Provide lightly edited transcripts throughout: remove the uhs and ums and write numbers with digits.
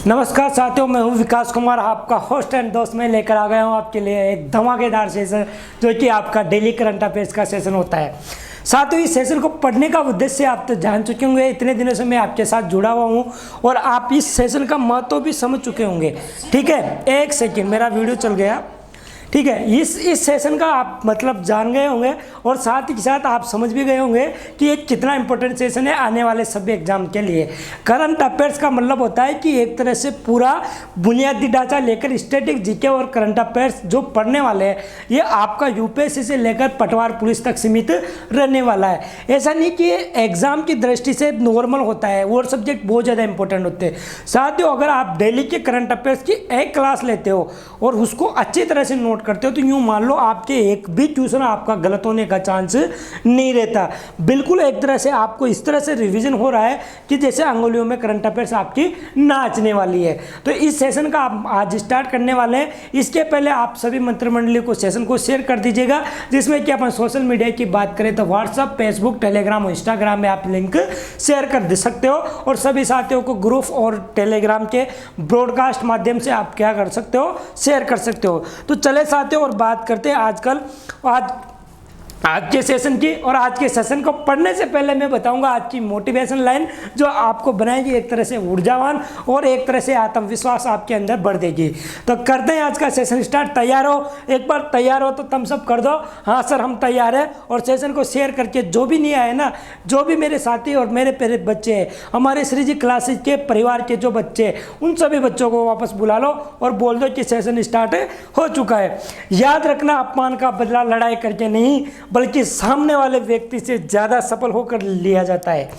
नमस्कार साथियों, मैं हूं विकास कुमार, आपका होस्ट एंड दोस्त। मैं लेकर आ गया हूं आपके लिए एक धमाकेदार सेशन जो कि आपका डेली करंट अफेयर्स का सेशन होता है। साथियों, इस सेशन को पढ़ने का उद्देश्य आप तो जान चुके होंगे। इतने दिनों से मैं आपके साथ जुड़ा हुआ हूं और आप इस सेशन का महत्व भी समझ चुके होंगे। ठीक है, एक सेकेंड, मेरा वीडियो चल गया। ठीक है, इस सेशन का आप मतलब जान गए होंगे और साथ ही साथ आप समझ भी गए होंगे कि ये कितना इंपॉर्टेंट सेशन है आने वाले सभी एग्जाम के लिए। करंट अफेयर्स का मतलब होता है कि एक तरह से पूरा बुनियादी ढांचा लेकर स्टैटिक जीके और करंट अफेयर्स जो पढ़ने वाले हैं, ये आपका यूपीएससी से लेकर पटवार पुलिस तक सीमित रहने वाला है। ऐसा नहीं कि एग्जाम की दृष्टि से नॉर्मल होता है, वो सब्जेक्ट बहुत ज़्यादा इंपॉर्टेंट होते हैं। साथियों, अगर आप डेली के करंट अफेयर्स की एक क्लास लेते हो और उसको अच्छी तरह से नोट करते हो तो यूं मान लो आपके एक भी ट्यूशन आपका गलत होने का चांस नहीं रहता। बिल्कुल एक तरह से आपको इस तरह से रिवीजन हो रहा है कि जैसे अंगुलियों में करंट अफेयर्स आपकी नाचने वाली है। तो इस सेशन का आप आज स्टार्ट करने वाले हैं। इसके पहले आप सभी मंत्रिमंडली को सेशन को शेयर कर दीजिएगा, जिसमें कि अपन सोशल मीडिया की बात करें तो व्हाट्सअप, फेसबुक, टेलीग्राम और इंस्टाग्राम में आप लिंक शेयर कर दे सकते हो और सभी साथियों को ग्रुप और टेलीग्राम के ब्रॉडकास्ट माध्यम से आप क्या कर सकते हो, शेयर कर सकते हो। तो चले साथियों और बात करते हैं आज के सेशन की। और आज के सेशन को पढ़ने से पहले मैं बताऊंगा आज की मोटिवेशन लाइन जो आपको बनाएगी एक तरह से ऊर्जावान और एक तरह से आत्मविश्वास आपके अंदर बढ़ देगी। तो करते हैं आज का सेशन स्टार्ट। तैयार हो? एक बार तैयार हो तो थम्स अप कर दो। हाँ सर, हम तैयार हैं। और सेशन को शेयर करके जो भी नहीं आए ना, जो भी मेरे साथी और मेरे बच्चे हैं, हमारे श्री जी क्लासेज के परिवार के जो बच्चे, उन सभी बच्चों को वापस बुला लो और बोल दो कि सेशन स्टार्ट हो चुका है। याद रखना, अपमान का बदला लड़ाई करके नहीं बल्कि सामने वाले व्यक्ति से ज़्यादा सफल होकर लिया जाता है।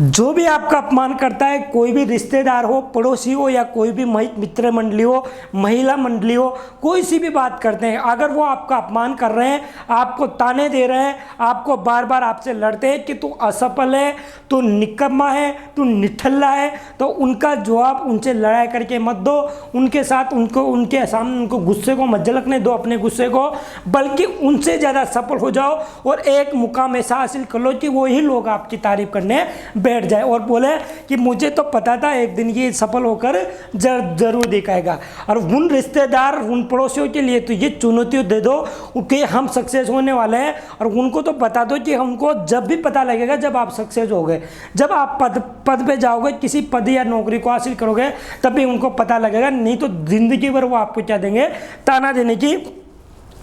जो भी आपका अपमान करता है, कोई भी रिश्तेदार हो, पड़ोसी हो या कोई भी मित्र मंडली हो, महिला मंडली हो, कोई सी भी बात करते हैं, अगर वो आपका अपमान कर रहे हैं, आपको ताने दे रहे हैं, आपको बार बार आपसे लड़ते हैं कि तू असफल है, तू निकम्मा है, तू निठल्ला है, तो उनका जवाब उनसे लड़ाई करके मत दो। उनके साथ उनके सामने उनको गुस्से को मत झलकने दो, अपने गुस्से को, बल्कि उनसे ज़्यादा सफल हो जाओ और एक मुकाम ऐसा हासिल कर लो कि वही लोग आपकी तारीफ करने बैठ जाए और बोले कि मुझे तो पता था एक दिन ये सफल होकर जरूर दिखाएगा। और उन रिश्तेदार, उन पड़ोसियों के लिए तो ये चुनौती दे दो कि हम सक्सेस होने वाले हैं, और उनको तो बता दो कि हमको जब भी पता लगेगा जब आप सक्सेस हो गए, जब आप पद पे जाओगे, किसी पद या नौकरी को हासिल करोगे, तभी उनको पता लगेगा। नहीं तो जिंदगी भर वो आपको क्या देंगे, ताना देने की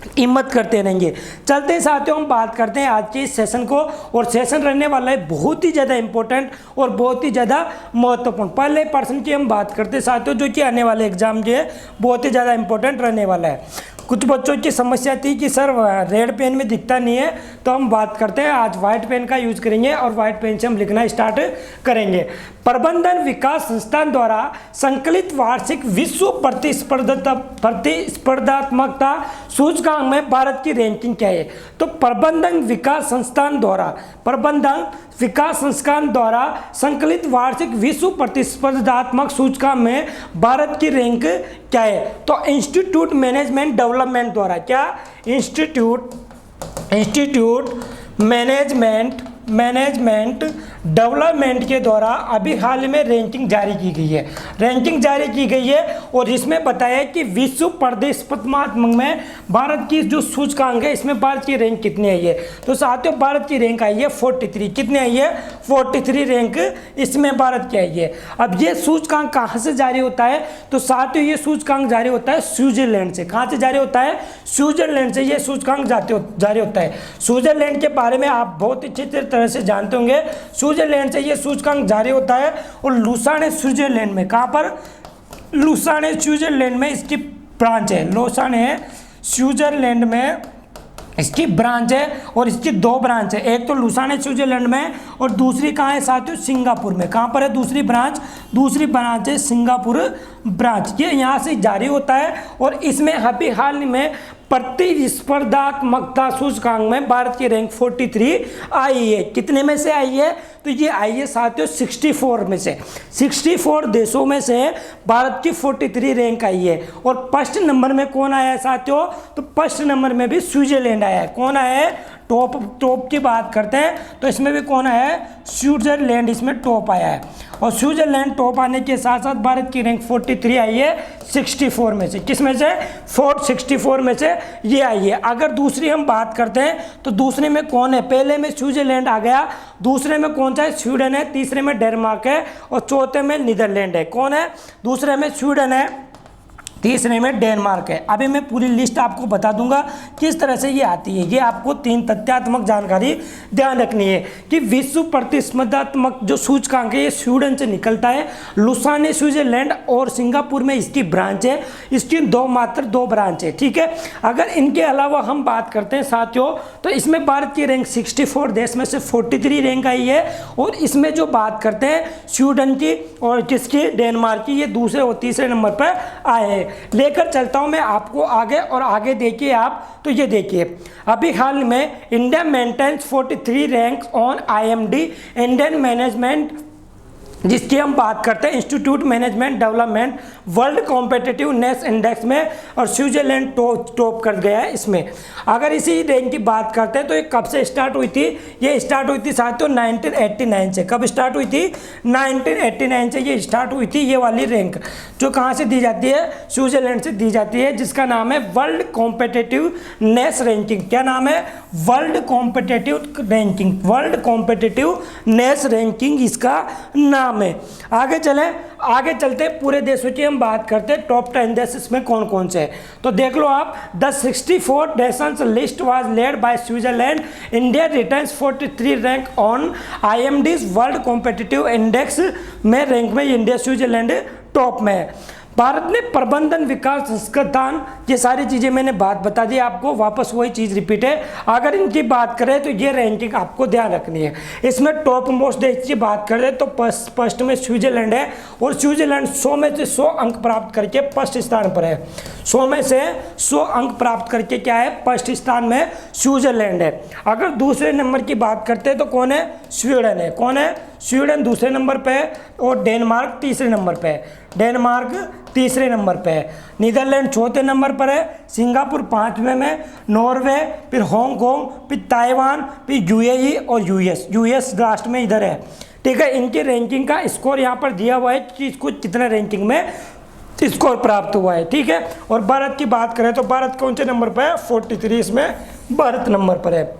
हिम्मत करते रहेंगे। चलते हैं साथियों, हम बात करते हैं आज के इस सेशन को। और सेशन रहने वाला है बहुत ही ज़्यादा इंपॉर्टेंट और बहुत ही ज़्यादा महत्वपूर्ण। पहले पर्सन की हम बात करते हैं साथियों, जो कि आने वाले एग्जाम जो है बहुत ही ज़्यादा इंपॉर्टेंट रहने वाला है। कुछ बच्चों की समस्या थी कि सर रेड पेन में दिखता नहीं है, तो हम बात करते हैं आज वाइट पेन का यूज करेंगे और वाइट पेन से हम लिखना स्टार्ट करेंगे। प्रबंधन विकास संस्थान द्वारा संकलित वार्षिक विश्व प्रतिस्पर्धात्मकता सूचकांक में भारत की रैंकिंग क्या है? तो प्रबंधन विकास संस्थान द्वारा संकलित वार्षिक विश्व प्रतिस्पर्धात्मक सूचकांक में भारत की रैंक क्या है? तो इंस्टीट्यूट मैनेजमेंट डेवलपमेंट द्वारा, क्या? इंस्टीट्यूट मैनेजमेंट डेवलपमेंट के द्वारा अभी हाल में रैंकिंग जारी की गई है और इसमें बताया कि विश्व प्रतिस्पर्धात्मक में भारत की जो सूचकांक है, इसमें भारत की रैंक कितनी आई है? तो साथियों, भारत की रैंक आई है 43। कितनी आई है? 43 रैंक इसमें भारत की आई है। अब ये सूचकांक कहाँ से जारी होता है? तो साथियों, ये सूचकांक जारी होता है स्विट्जरलैंड से। कहाँ से जारी होता है? स्विट्जरलैंड से ये सूचकांक जारी होता है। स्विट्जरलैंड के बारे में आप बहुत अच्छी तरह से जानते होंगे। स्विट्जरलैंड से ये सूचकांक जारी होता है और लुसान है स्विट्जरलैंड में। कहाँ पर? लुसान है स्विट्जरलैंड में इसकी ब्रांच है। लुसान है स्विट्जरलैंड में इसकी ब्रांच है और इसकी 2 ब्रांच है। एक तो लुसान है स्विट्जरलैंड में और दूसरी कहाँ है साथियों? सिंगापुर में। कहाँ पर है दूसरी ब्रांच? दूसरी ब्रांच है सिंगापुर ब्रांच। ये यहाँ से जारी होता है और इसमें अभी हाल में प्रतिस्पर्धात्मकता सूचकांक में भारत की रैंक 43 आई है। कितने में से आई है? तो ये आई है साथियों 64 में से। 64 देशों में से भारत की 43 रैंक आई है। और फर्स्ट नंबर में कौन आया है साथियों? तो फर्स्ट नंबर में भी स्विट्जरलैंड आया है। कौन आया है? टॉप की बात करते हैं तो इसमें भी कौन है, स्विट्जरलैंड इसमें टॉप आया है। और स्विट्जरलैंड टॉप आने के साथ साथ भारत की रैंक 43 आई है 64 में से। किस में से, 464 में से ये आई है। अगर दूसरी हम बात करते हैं तो दूसरे में कौन है, पहले में स्विट्जरलैंड आ गया, दूसरे में कौन सा है, स्वीडन है, तीसरे में डेनमार्क है और चौथे में नीदरलैंड है। कौन है, दूसरे में स्वीडन है, तीसरे में डेनमार्क है। अभी मैं पूरी लिस्ट आपको बता दूंगा किस तरह से ये आती है। ये आपको 3 तथ्यात्मक जानकारी ध्यान रखनी है कि विश्व प्रतिस्पर्धात्मक जो सूचकांक है ये स्वीडन से निकलता है, लुसाने स्विट्जरलैंड और सिंगापुर में इसकी ब्रांच है। इसकी मात्र दो ब्रांच है, ठीक है। अगर इनके अलावा हम बात करते हैं साथियों तो इसमें भारत की रैंक 64 देश में से 43 रैंक आई है। और इसमें जो बात करते हैं स्वीडन की और किसकी, डेनमार्क की, ये दूसरे और तीसरे नंबर पर आए हैं। लेकर चलता हूं मैं आपको आगे, और आगे देखिए आप, तो ये देखिए अभी हाल में India maintains 43 rank on IMD Indian management, जिसकी हम बात करते हैं institute management development world competitiveness index में, और स्विट्जरलैंड टॉप कर गया है इसमें। अगर इसी रैंक की बात करते हैं तो ये कब से स्टार्ट हुई थी, ये स्टार्ट हुई थी साथियों 1989 से। कब स्टार्ट हुई थी, 1989 से ये स्टार्ट हुई थी ये वाली रैंक, जो कहाँ से दी जाती है, स्विट्जरलैंड से दी जाती है, जिसका नाम है वर्ल्ड कॉम्पिटिटिवनेस रैंकिंग। क्या नाम है, world competitive ranking, world competitiveness ranking इसका नाम है। आगे चलें, आगे चलते पूरे देशों की हम बात करते हैं, टॉप 10 देश इसमें कौन कौन से हैं। तो देख लो आप, the 64 Nations list was led by Switzerland, India returns 43 rank on IMD's world competitive index में, रैंक में इंडिया स्विट्जरलैंड टॉप में है। भारत में प्रबंधन विकास संस्थान, ये सारी चीज़ें मैंने बात बता दी आपको, वापस वही चीज़ रिपीट है। अगर इनकी बात करें तो ये रैंकिंग आपको ध्यान रखनी है। इसमें टॉप मोस्ट देश की बात करें तो फर्स्ट में स्विट्जरलैंड है, और स्विट्जरलैंड 100 में से 100 अंक प्राप्त करके फर्स्ट स्थान पर है। 100 में से 100 अंक प्राप्त करके क्या है, फर्स्ट स्थान में स्विट्जरलैंड है। अगर दूसरे नंबर की बात करते हैं तो कौन है, स्वीडन है। कौन है, स्वीडन दूसरे नंबर पे है, और डेनमार्क तीसरे नंबर पे है। डेनमार्क तीसरे नंबर पे है, नीदरलैंड चौथे नंबर पर है, सिंगापुर 5वें में, नॉर्वे, फिर हांगकांग, फिर ताइवान, फिर UAE और यूएस लास्ट में इधर है, ठीक है। इनकी रैंकिंग का स्कोर यहाँ पर दिया हुआ है कि इसको कितना रैंकिंग में स्कोर प्राप्त हुआ है, ठीक है। और भारत की बात करें तो भारत कौन से नंबर पर है, 43, इसमें भारत नंबर पर है।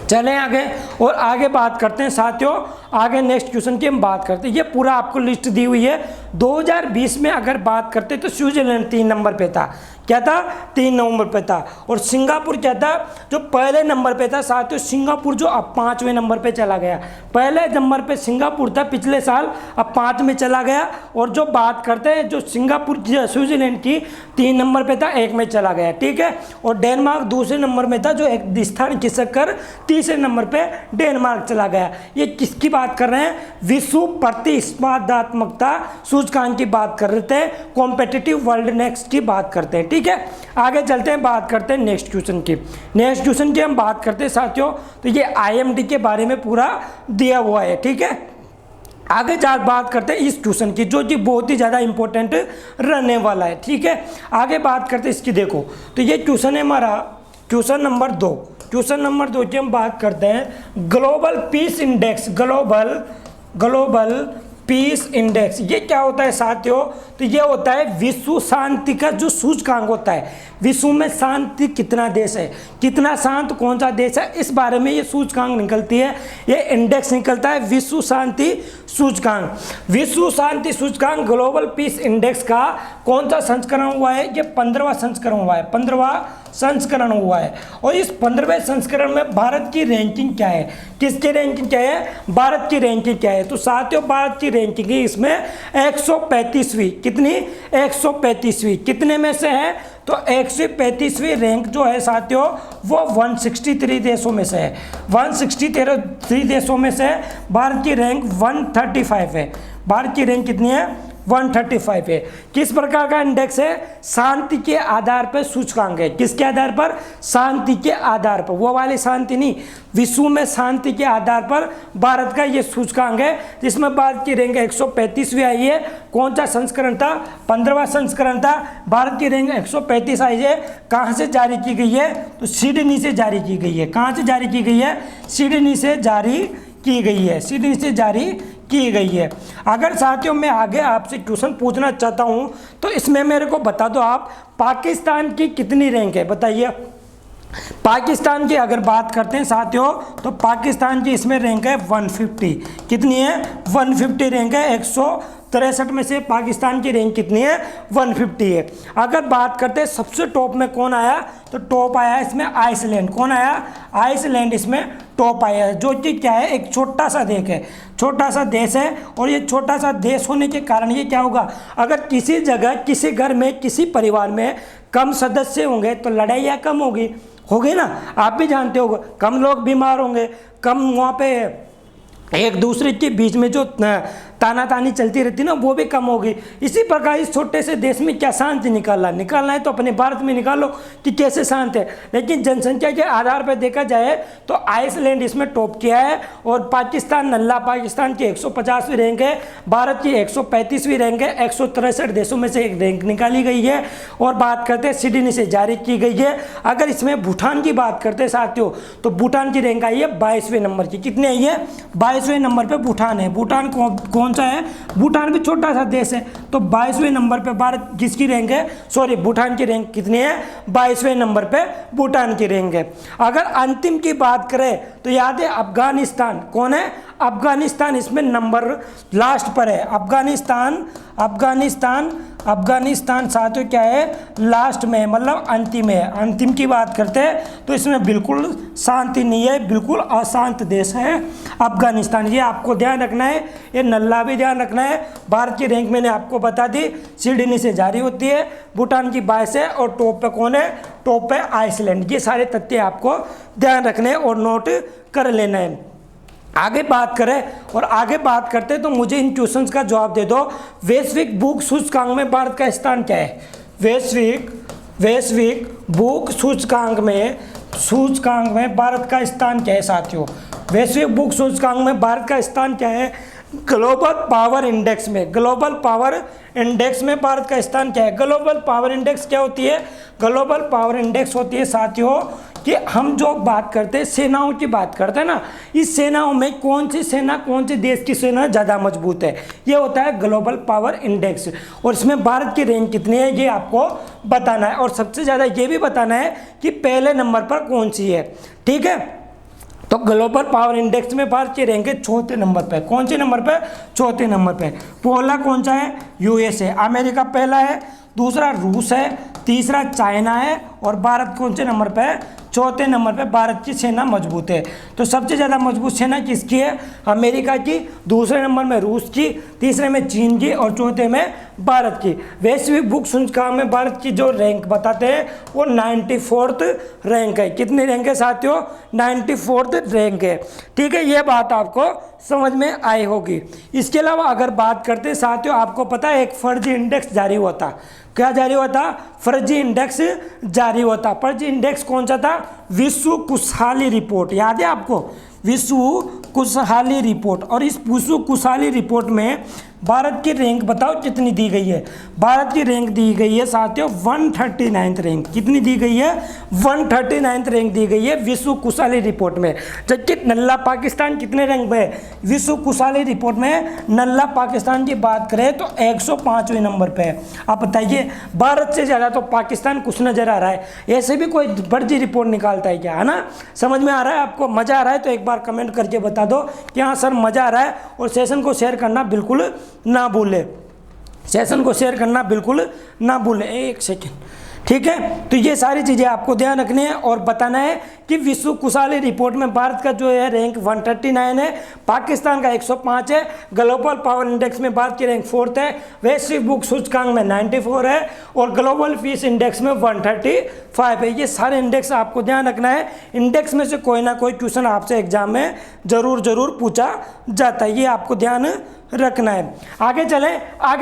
चलें आगे, और आगे बात करते हैं साथियों, आगे नेक्स्ट क्वेश्चन की हम बात करते हैं। ये पूरा आपको लिस्ट दी हुई है। 2020 में अगर बात करते तो स्विट्जरलैंड 3 नंबर पे था, क्या था, 3 नंबर पे था। और सिंगापुर क्या था, जो पहले नंबर पे था साथियों, सिंगापुर जो अब 5वें नंबर पे चला गया। पहले नंबर पे सिंगापुर था पिछले साल, अब 5 में चला गया। और जो बात करते हैं जो सिंगापुर स्विट्जरलैंड की 3 नंबर पे था, 1 में चला गया, ठीक है। और डेनमार्क दूसरे नंबर में था, जो एक स्थान खिसक कर तीसरे नंबर पे डेनमार्क चला गया। ये किसकी बात कर रहे हैं, विश्व प्रतिस्पर्धात्मकता सूचकांक की बात कर रहे थे, कॉम्पिटिटिव वर्ल्ड नेक्स्ट की बात करते हैं, ठीक है। आगे चलते हैं, बात करते हैं नेक्स्ट क्वेश्चन की। नेक्स्ट क्वेश्चन की हम बात करते हैं साथियों, तो ये IMD के बारे में पूरा दिया हुआ है, ठीक है। आगे बात करते हैं इस क्वेश्चन की, जो कि बहुत ही ज़्यादा इंपॉर्टेंट रहने वाला है, ठीक है। आगे बात करते हैं इसकी, देखो तो ये क्वेश्चन है हमारा क्वेश्चन नंबर 2। क्वेश्चन नंबर 2 की हम बात करते हैं global peace index, global peace index. ये क्या होता है साथियों, तो ये होता है विश्व शांति का जो सूचकांक होता है। विश्व में शांति कितना देश है, कितना शांत कौन सा देश है, इस बारे में ये सूचकांक निकलती है, ये इंडेक्स निकलता है विश्व शांति सूचकांक। विश्व शांति सूचकांक ग्लोबल पीस इंडेक्स का कौन सा संस्करण हुआ है, ये 15वां संस्करण हुआ है, 15वां संस्करण हुआ है। और इस 15वें संस्करण में भारत की रैंकिंग क्या है, किसकी रैंकिंग क्या है, भारत की रैंकिंग क्या है। तो साथियों भारत की रैंकिंग इसमें 135वीं, कितनी, 135वीं, कितने में से है, तो 135वीं रैंक जो है साथियों वो 163 देशों में से है। 163 देशों में से भारत की रैंक 135 है। भारत की रैंक कितनी है, 135 है। किस प्रकार का इंडेक्स है? शांति के आधार पर सूचकांक है। किसके आधार पर? शांति के आधार पर, वो वाली शांति नहीं, विश्व में शांति के आधार पर भारत का ये सूचकांक है, जिसमें भारत की रैंक 135वीं आई है। कौन सा संस्करण था? 15वां संस्करण था। भारत की रैंक 135 आई है। कहाँ से जारी की गई है? तो सिडनी से जारी की गई है। कहाँ से जारी की गई है? सिडनी से जारी की गई है। सिडनी से जारी की गई है। अगर साथियों मैं आगे आपसे क्वेश्चन पूछना चाहता हूँ तो इसमें मेरे को बता दो आप, पाकिस्तान की कितनी रैंक है? बताइए। पाकिस्तान की अगर बात करते हैं साथियों तो पाकिस्तान की इसमें रैंक है 150। कितनी है? 150 रैंक है। 163 में से पाकिस्तान की रैंक कितनी है? 150 है। अगर बात करते हैं सबसे टॉप में कौन आया, तो टॉप आया इसमें आइसलैंड। कौन आया? आइसलैंड इसमें टॉप आया है, जो कि क्या है? एक छोटा सा देश है, छोटा सा देश है। और ये छोटा सा देश होने के कारण ये क्या होगा, अगर किसी जगह, किसी घर में, किसी परिवार में कम सदस्य होंगे तो लड़ाइयाँ कम होगी ना। आप भी जानते हो, कम लोग बीमार होंगे, कम वहाँ पे एक दूसरे के बीच में जो तानातानी चलती रहती ना, वो भी कम होगी। इसी प्रकार इस छोटे से देश में क्या शांति निकालना है तो अपने भारत में निकालो कि कैसे शांत है। लेकिन जनसंख्या के आधार पर देखा जाए तो आइसलैंड इसमें टॉप किया है। और पाकिस्तान, नल्ला पाकिस्तान की 150वीं रैंक है, भारत की 135वीं रैंक है। 163 देशों में से एक रैंक निकाली गई है। और बात करते हैं सिडनी से जारी की गई है। अगर इसमें भूटान की बात करते हैं साथियों तो भूटान की रैंक आई है 22वें नंबर की। कितनी आई है? 22वें नंबर पर भूटान है। भूटान कौन सा है? भूटान भी छोटा सा देश है। तो 22वें नंबर पे भारत किसकी रैंक है? सॉरी, भूटान की रैंक कितनी है? 22वें नंबर पे भूटान की रैंक है। अगर अंतिम की बात करें तो याद है अफगानिस्तान। कौन है? अफगानिस्तान इसमें नंबर लास्ट पर है। अफगानिस्तान साथियों क्या है? लास्ट में, मतलब अंतिम है। अंतिम की बात करते हैं तो इसमें बिल्कुल शांति नहीं है, बिल्कुल अशांत देश है अफगानिस्तान। ये आपको ध्यान रखना है, ये नल्ला भी ध्यान रखना है। भारत की रैंक मैंने आपको बता दी, सिडनी से जारी होती है, भूटान की 22 है और टॉप पे कौन है? टॉप पे आइसलैंड। ये सारे तथ्य आपको ध्यान रखने और नोट कर लेना है। आगे बात करें और आगे बात करते तो मुझे इन क्वेश्चंस का जवाब दे दो। वैश्विक भूख सूचकांक में भारत का स्थान क्या है? वैश्विक भूख सूचकांक में भारत का स्थान क्या है साथियों? वैश्विक भूख सूचकांक में भारत का स्थान क्या है? ग्लोबल पावर इंडेक्स में भारत का स्थान क्या है? ग्लोबल पावर इंडेक्स क्या होती है? ग्लोबल पावर इंडेक्स होती है साथियों कि हम जो बात करते हैं, सेनाओं की बात करते हैं ना, इस सेनाओं में कौन सी सेना, कौन से देश की सेना ज़्यादा मजबूत है, ये होता है ग्लोबल पावर इंडेक्स। और इसमें भारत की रैंक कितनी है ये आपको बताना है। और सबसे ज़्यादा ये भी बताना है कि पहले नंबर पर कौन सी है। ठीक है, तो ग्लोबल पावर इंडेक्स में भारत की रैंक है 4थे नंबर पे। कौन से नंबर पे? 4थे नंबर पे। पहला कौन सा है? यूएस है। अमेरिका पहला है, दूसरा रूस है, तीसरा चाइना है और भारत कौन से नंबर पे है? 4थे नंबर पे भारत की सेना मजबूत है। तो सबसे ज़्यादा मजबूत सेना किसकी है? अमेरिका की, दूसरे नंबर में रूस की, तीसरे में चीन की और चौथे में भारत की। वैश्विक भूख सूचकांक में भारत की जो रैंक बताते हैं वो 94th रैंक है। कितनी रैंक है साथियों? 94th रैंक है। ठीक है, ये बात आपको समझ में आई होगी। इसके अलावा अगर बात करते हैं साथियों, आपको पता है एक फर्जी इंडेक्स जारी हुआ था। क्या जारी हुआ था? फर्जी इंडेक्स जारी हुआ था। फर्जी इंडेक्स कौन सा था? विश्व खुशहाली रिपोर्ट। याद है आपको? विश्व खुशहाली रिपोर्ट। और इस विश्व खुशहाली रिपोर्ट में भारत की रैंक बताओ कितनी दी गई है? भारत की रैंक दी गई है साथियों 139th रैंक। कितनी दी गई है? 139th रैंक दी गई है विश्व खुशहाली रिपोर्ट में। जबकि नल्ला पाकिस्तान कितने रैंक पे है? विश्व खुशहाली रिपोर्ट में नल्ला पाकिस्तान की बात करें तो 105वें नंबर पे है। आप बताइए, भारत से ज़्यादा तो पाकिस्तान कुछ नज़र आ रहा है। ऐसे भी कोई फर्जी रिपोर्ट निकालता है क्या? है ना? समझ में आ रहा है आपको? मज़ा आ रहा है तो एक बार कमेंट करके बता दो कि हाँ सर मज़ा आ रहा है। और सेशन को शेयर करना बिल्कुल ना भूले, सेशन को शेयर करना बिल्कुल ना भूले। एक सेकेंड, ठीक है। तो ये सारी चीज़ें आपको ध्यान रखनी है और बताना है कि विश्व खुशहाली रिपोर्ट में भारत का जो है रैंक 139 है, पाकिस्तान का 105 है, ग्लोबल पावर इंडेक्स में भारत की रैंक 4th है, वैश्विक भूख सूचकांक में 94 है और ग्लोबल पीस इंडेक्स में 135 है। ये सारे इंडेक्स आपको ध्यान रखना है। इंडेक्स में से कोई ना कोई क्वेश्चन आपसे एग्जाम में जरूर पूछा जाता है, ये आपको ध्यान रखना है। आगे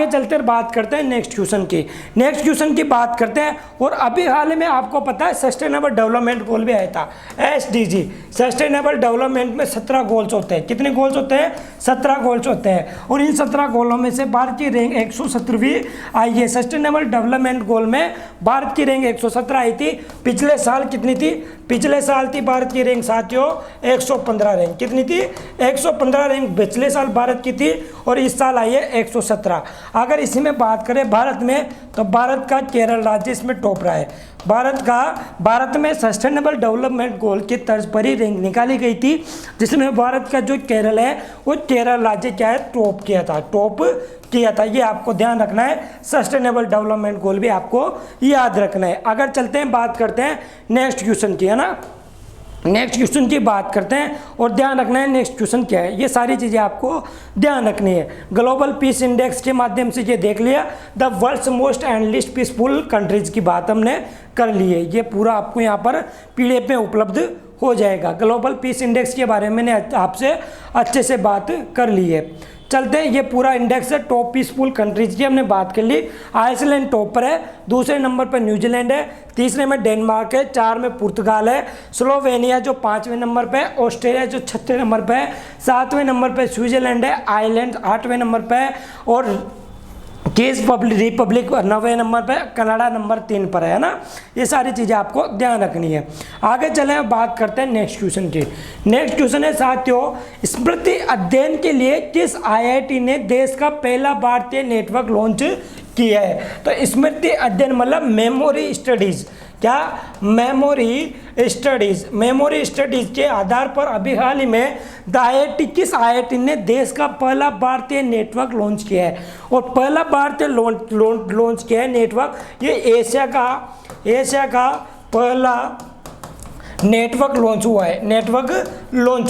चलते बात करते हैं नेक्स्ट क्वेश्चन की बात करते हैं। और अभी हाल में आपको पता है सस्टेनेबल डेवलपमेंट गोल भी आया था, SDG। सस्टेनेबल डेवलपमेंट में 17 गोल्स होते हैं। कितने गोल्स होते हैं? 17 गोल्स होते हैं। और इन 17 गोलों में से भारत की रैंक 117वीं आई है। सस्टेनेबल डेवलपमेंट गोल में भारत की रैंक 117 आई थी। पिछले साल कितनी थी? पिछले साल थी भारत की रैंक साथियों 115 रैंक। कितनी थी? 115 रैंक पिछले साल भारत की थी और इस साल आई है 117। अगर इसी में बात करें भारत में, तो भारत का केरल राज्य इसमें टॉप रहा है। भारत में सस्टेनेबल डेवलपमेंट गोल की तर्ज पर ही रैंक निकाली गई थी, जिसमें भारत का जो केरल है वो केरल राज्य क्या है? टॉप किया था। ये आपको ध्यान रखना है। सस्टेनेबल डेवलपमेंट गोल भी आपको याद रखना है। अगर चलते हैं बात करते हैं नेक्स्ट क्वेश्चन की, है ना। नेक्स्ट क्वेश्चन की बात करते हैं और ध्यान रखना है नेक्स्ट क्वेश्चन क्या है। ये सारी चीज़ें आपको ध्यान रखनी है। ग्लोबल पीस इंडेक्स के माध्यम से ये देख लिया, the world's most and least peaceful countries की बात हमने कर ली है। ये पूरा आपको यहाँ पर PDF में उपलब्ध हो जाएगा। ग्लोबल पीस इंडेक्स के बारे में मैंने आपसे अच्छे से बात कर ली है। चलते हैं, ये पूरा इंडेक्स है टॉप पीसफुल कंट्रीज की हमने बात कर ली। आइसलैंड टॉप पर है, दूसरे नंबर पर न्यूजीलैंड है, तीसरे में डेनमार्क है, 4 में पुर्तगाल है, स्लोवेनिया जो 5वें नंबर पे है, ऑस्ट्रेलिया जो 6वें नंबर पे है, 7वें नंबर पे स्विट्जरलैंड है, आयरलैंड 8वें नंबर पे है और चेक रिपब्लिक 9वें नंबर पे, कनाडा नंबर 3 पर है ना। ये सारी चीज़ें आपको ध्यान रखनी है। आगे चलें, बात करते हैं नेक्स्ट क्वेश्चन की। नेक्स्ट क्वेश्चन है साथियों, स्मृति अध्ययन के लिए किस IIT ने देश का पहला भारतीय नेटवर्क लॉन्च किया है? तो स्मृति अध्ययन मतलब मेमोरी स्टडीज। क्या? मेमोरी स्टडीज के आधार पर अभी हाल ही में किस IIT ने देश का पहला भारतीय नेटवर्क लॉन्च किया है? और पहला भारतीय लॉन्च किया है नेटवर्क, ये एशिया का पहला नेटवर्क लॉन्च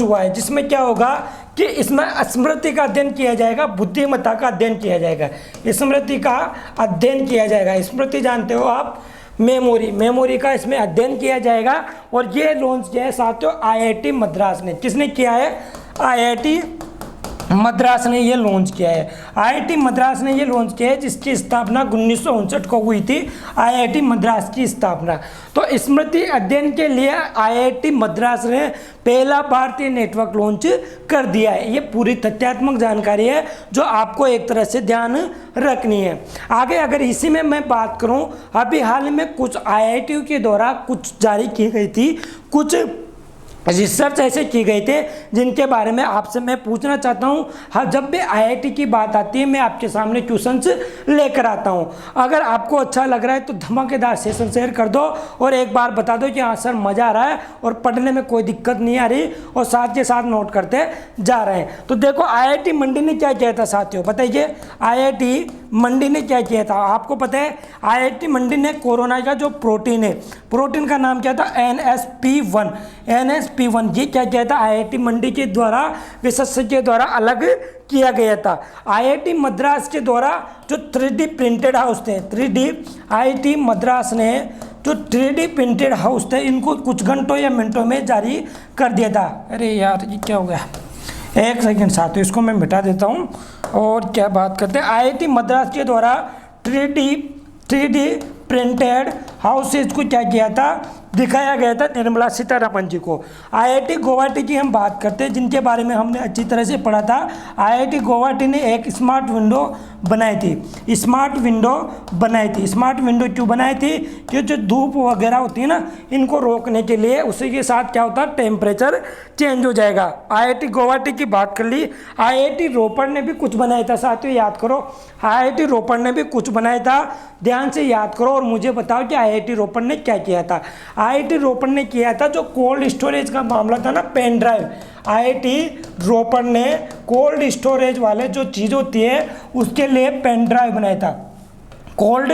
हुआ है, जिसमें क्या होगा कि इसमें स्मृति का अध्ययन किया जाएगा, बुद्धिमत्ता का अध्ययन किया जाएगा, स्मृति का अध्ययन किया जाएगा। स्मृति जानते हो आप, मेमोरी का इसमें अध्ययन किया जाएगा। और ये लॉन्च किया है साथियों IIT मद्रास ने। किसने किया है? IIT मद्रास ने ये लॉन्च किया है। IIT मद्रास ने ये लॉन्च किया है, जिसकी स्थापना 1959 को हुई थी, IIT मद्रास की स्थापना। तो स्मृति अध्ययन के लिए IIT मद्रास ने पहला भारतीय नेटवर्क लॉन्च कर दिया है। ये पूरी तथ्यात्मक जानकारी है जो आपको एक तरह से ध्यान रखनी है। आगे अगर इसी में मैं बात करूं, अभी हाल में कुछ IIT के द्वारा कुछ जारी की गई थी, कुछ रिसर्च ऐसे की गए थे जिनके बारे में आपसे मैं पूछना चाहता हूँ। हाँ, जब भी IIT की बात आती है मैं आपके सामने क्वेश्चंस लेकर आता हूँ। अगर आपको अच्छा लग रहा है तो धमाकेदार सेशन शेयर कर दो और एक बार बता दो कि हाँ सर मज़ा आ रहा है और पढ़ने में कोई दिक्कत नहीं आ रही, और साथ के साथ नोट करते जा रहे हैं। तो देखो IIT मंडी ने क्या किया था साथियों, बताइए। IIT मंडी ने क्या किया था? आपको पता है IIT मंडी ने कोरोना का जो प्रोटीन है, प्रोटीन का नाम क्या था? NSP1। ये क्या किया था? IIT मंडी के द्वारा, विशेषज्ञ के द्वारा अलग किया गया था। IIT मद्रास के द्वारा जो 3D प्रिंटेड हाउस थे, IIT मद्रास ने जो 3D प्रिंटेड हाउस थे, इनको कुछ घंटों या मिनटों में जारी कर दिया था। अरे यार ये क्या हो गया, एक सेकेंड साथियों, इसको मैं मिटा देता हूँ। और क्या बात करते हैं, IIT मद्रास के द्वारा 3D प्रिंटेड हाउसेज को क्या किया था? दिखाया गया था निर्मला सीतारमण जी को। IIT गुवाहाटी की हम बात करते हैं, जिनके बारे में हमने अच्छी तरह से पढ़ा था। IIT गुवाहाटी ने एक स्मार्ट विंडो बनाई थी। स्मार्ट विंडो क्यों बनाई थी? कि जो धूप वगैरह होती है ना, इनको रोकने के लिए, उसी के साथ क्या होता है, टेम्परेचर चेंज हो जाएगा। IIT गुवाहाटी की बात कर ली। IIT रोपड़ ने भी कुछ बनाया था साथियों, याद करो। IIT रोपड़ ने भी कुछ बनाया था, ध्यान से याद करो और मुझे बताओ कि IIT रोपड़ ने क्या किया था। IIT रोपड़ ने किया था जो कोल्ड स्टोरेज का मामला था ना, पेन ड्राइव। IIT रोपड़ ने कोल्ड स्टोरेज वाले जो चीज़ होती है उसके लिए पेन ड्राइव बनाया था। कोल्ड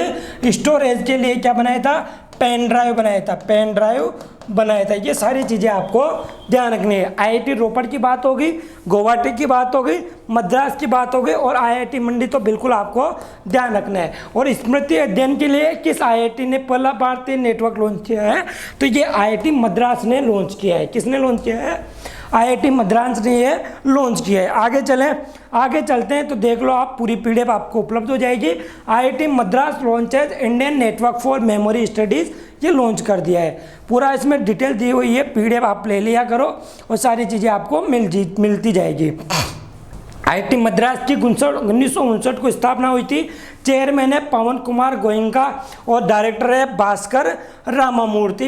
स्टोरेज के लिए क्या बनाया था? पेन ड्राइव बनाया था। पेन ड्राइव बनाया था। ये सारी चीज़ें आपको ध्यान रखनी है। IIT रोपड़ की बात होगी, गुवाहाटी की बात होगी, मद्रास की बात होगी और IIT मंडी तो बिल्कुल आपको ध्यान रखना है। और स्मृति अध्ययन के लिए किस IIT ने पहला भारतीय नेटवर्क लॉन्च किया है? तो ये IIT मद्रास ने लॉन्च किया है। किसने लॉन्च किया है? IIT मद्रास ने ये लॉन्च किया है। आगे चलते हैं तो देख लो आप, पूरी PDF आपको उपलब्ध हो जाएगी। IIT Madras launches Indian network for memory studies, ये लॉन्च कर दिया है। पूरा इसमें डिटेल दी हुई है, PDF आप ले लिया करो और सारी चीज़ें आपको मिलती जाएगी। IIT मद्रास की 1959 को स्थापना हुई थी। चेयरमैन है पवन कुमार गोयनका और डायरेक्टर है भास्कर रामामूर्ति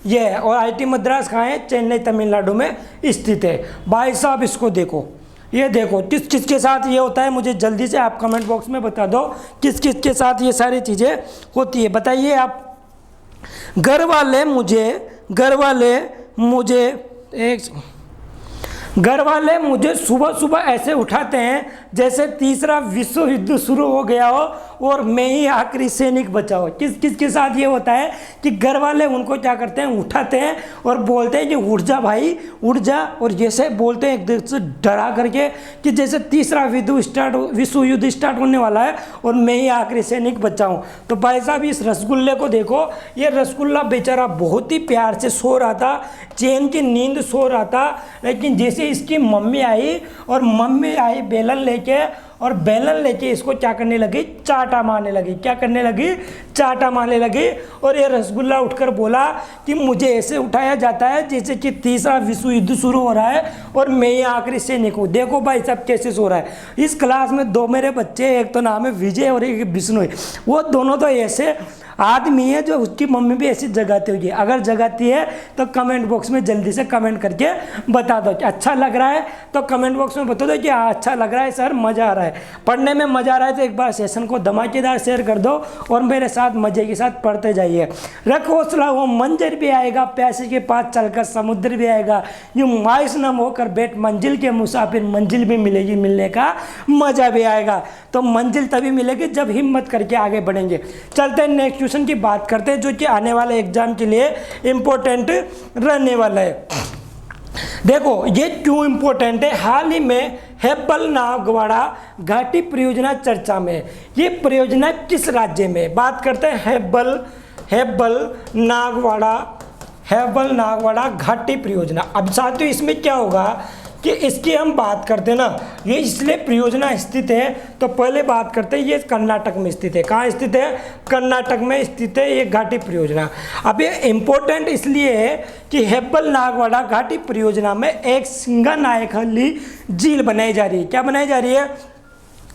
ये है। और IIT मद्रास कहाँ है? चेन्नई तमिलनाडु में स्थित है। भाई साहब इसको देखो, ये देखो किस किस के साथ ये होता है, मुझे जल्दी से आप कमेंट बॉक्स में बता दो किस किस के साथ ये सारी चीज़ें होती है, बताइए आप। घर वाले मुझे सुबह सुबह ऐसे उठाते हैं जैसे तीसरा विश्व युद्ध शुरू हो गया हो और मैं ही आखिरी सैनिक बचा हो। किस किस के साथ ये होता है कि घर वाले उनको क्या करते हैं? उठाते हैं और बोलते हैं कि उठ जा भाई, उठ जा, और जैसे बोलते हैं एकदम से डरा करके कि जैसे तीसरा विश्व युद्ध स्टार्ट होने वाला है और मैं ही आखिरी सैनिक बचा हूँ। तो भाई साहब इस रसगुल्ले को देखो, ये रसगुल्ला बेचारा बहुत ही प्यार से सो रहा था, चैन की नींद सो रहा था, लेकिन जैसे इसकी मम्मी आई बेलन लेके इसको क्या करने लगी? चाटा मारने लगी। क्या करने लगी? चाटा मारने लगी। और ये रसगुल्ला उठकर बोला कि मुझे ऐसे उठाया जाता है जैसे कि तीसरा विश्व युद्ध शुरू हो रहा है और मैं ये आखिरी सैनिक हूँ। देखो भाई साहब कैसे सो रहा है। इस क्लास में 2 मेरे बच्चे, एक तो नाम है विजय और एक विष्णु है, वो दोनों तो ऐसे आदमी है जो उसकी मम्मी भी ऐसी जगाती होगी। अगर जगाती है तो कमेंट बॉक्स में जल्दी से कमेंट करके बता दो कि अच्छा लग रहा है, तो कमेंट बॉक्स में बता दो कि हाँ अच्छा लग रहा है सर, मज़ा आ रहा है, पढ़ने में मज़ा आ रहा है। तो एक बार सेशन को धमाकेदार शेयर कर दो और मेरे साथ मज़े के साथ पढ़ते जाइए। रखो हौसला, वो मंजर भी आएगा, प्यासे के पास चलकर समुद्र भी आएगा, यूँ मायूस न होकर बैठ मंजिल के मुसाफिर, मंजिल भी मिलेगी, मिलने का मज़ा भी आएगा। तो मंजिल तभी मिलेगी जब हिम्मत करके आगे बढ़ेंगे। चलते हैं नेक्स्ट क्वेश्चन की बात करते हैं जो कि आने वाले एग्जाम के लिए इंपॉर्टेंट रहने वाला है। देखो ये क्यों इंपॉर्टेंट है? हाल ही में हेब्बल नागवाड़ा घाटी परियोजना चर्चा में। ये परियोजना किस राज्य में? बात करते हैं हेब्बल नागवाड़ा घाटी परियोजना। अब साथियों इसमें क्या होगा कि इसकी हम बात करते हैं ना, ये इसलिए परियोजना स्थित है, तो पहले बात करते हैं ये कर्नाटक में स्थित है। कहाँ स्थित है? कर्नाटक में स्थित है ये घाटी परियोजना। अब ये इम्पोर्टेंट इसलिए है कि हेब्बल नागवाड़ा घाटी परियोजना में एक सिंगानायकहल्ली झील बनाई जा रही है। क्या बनाई जा रही है?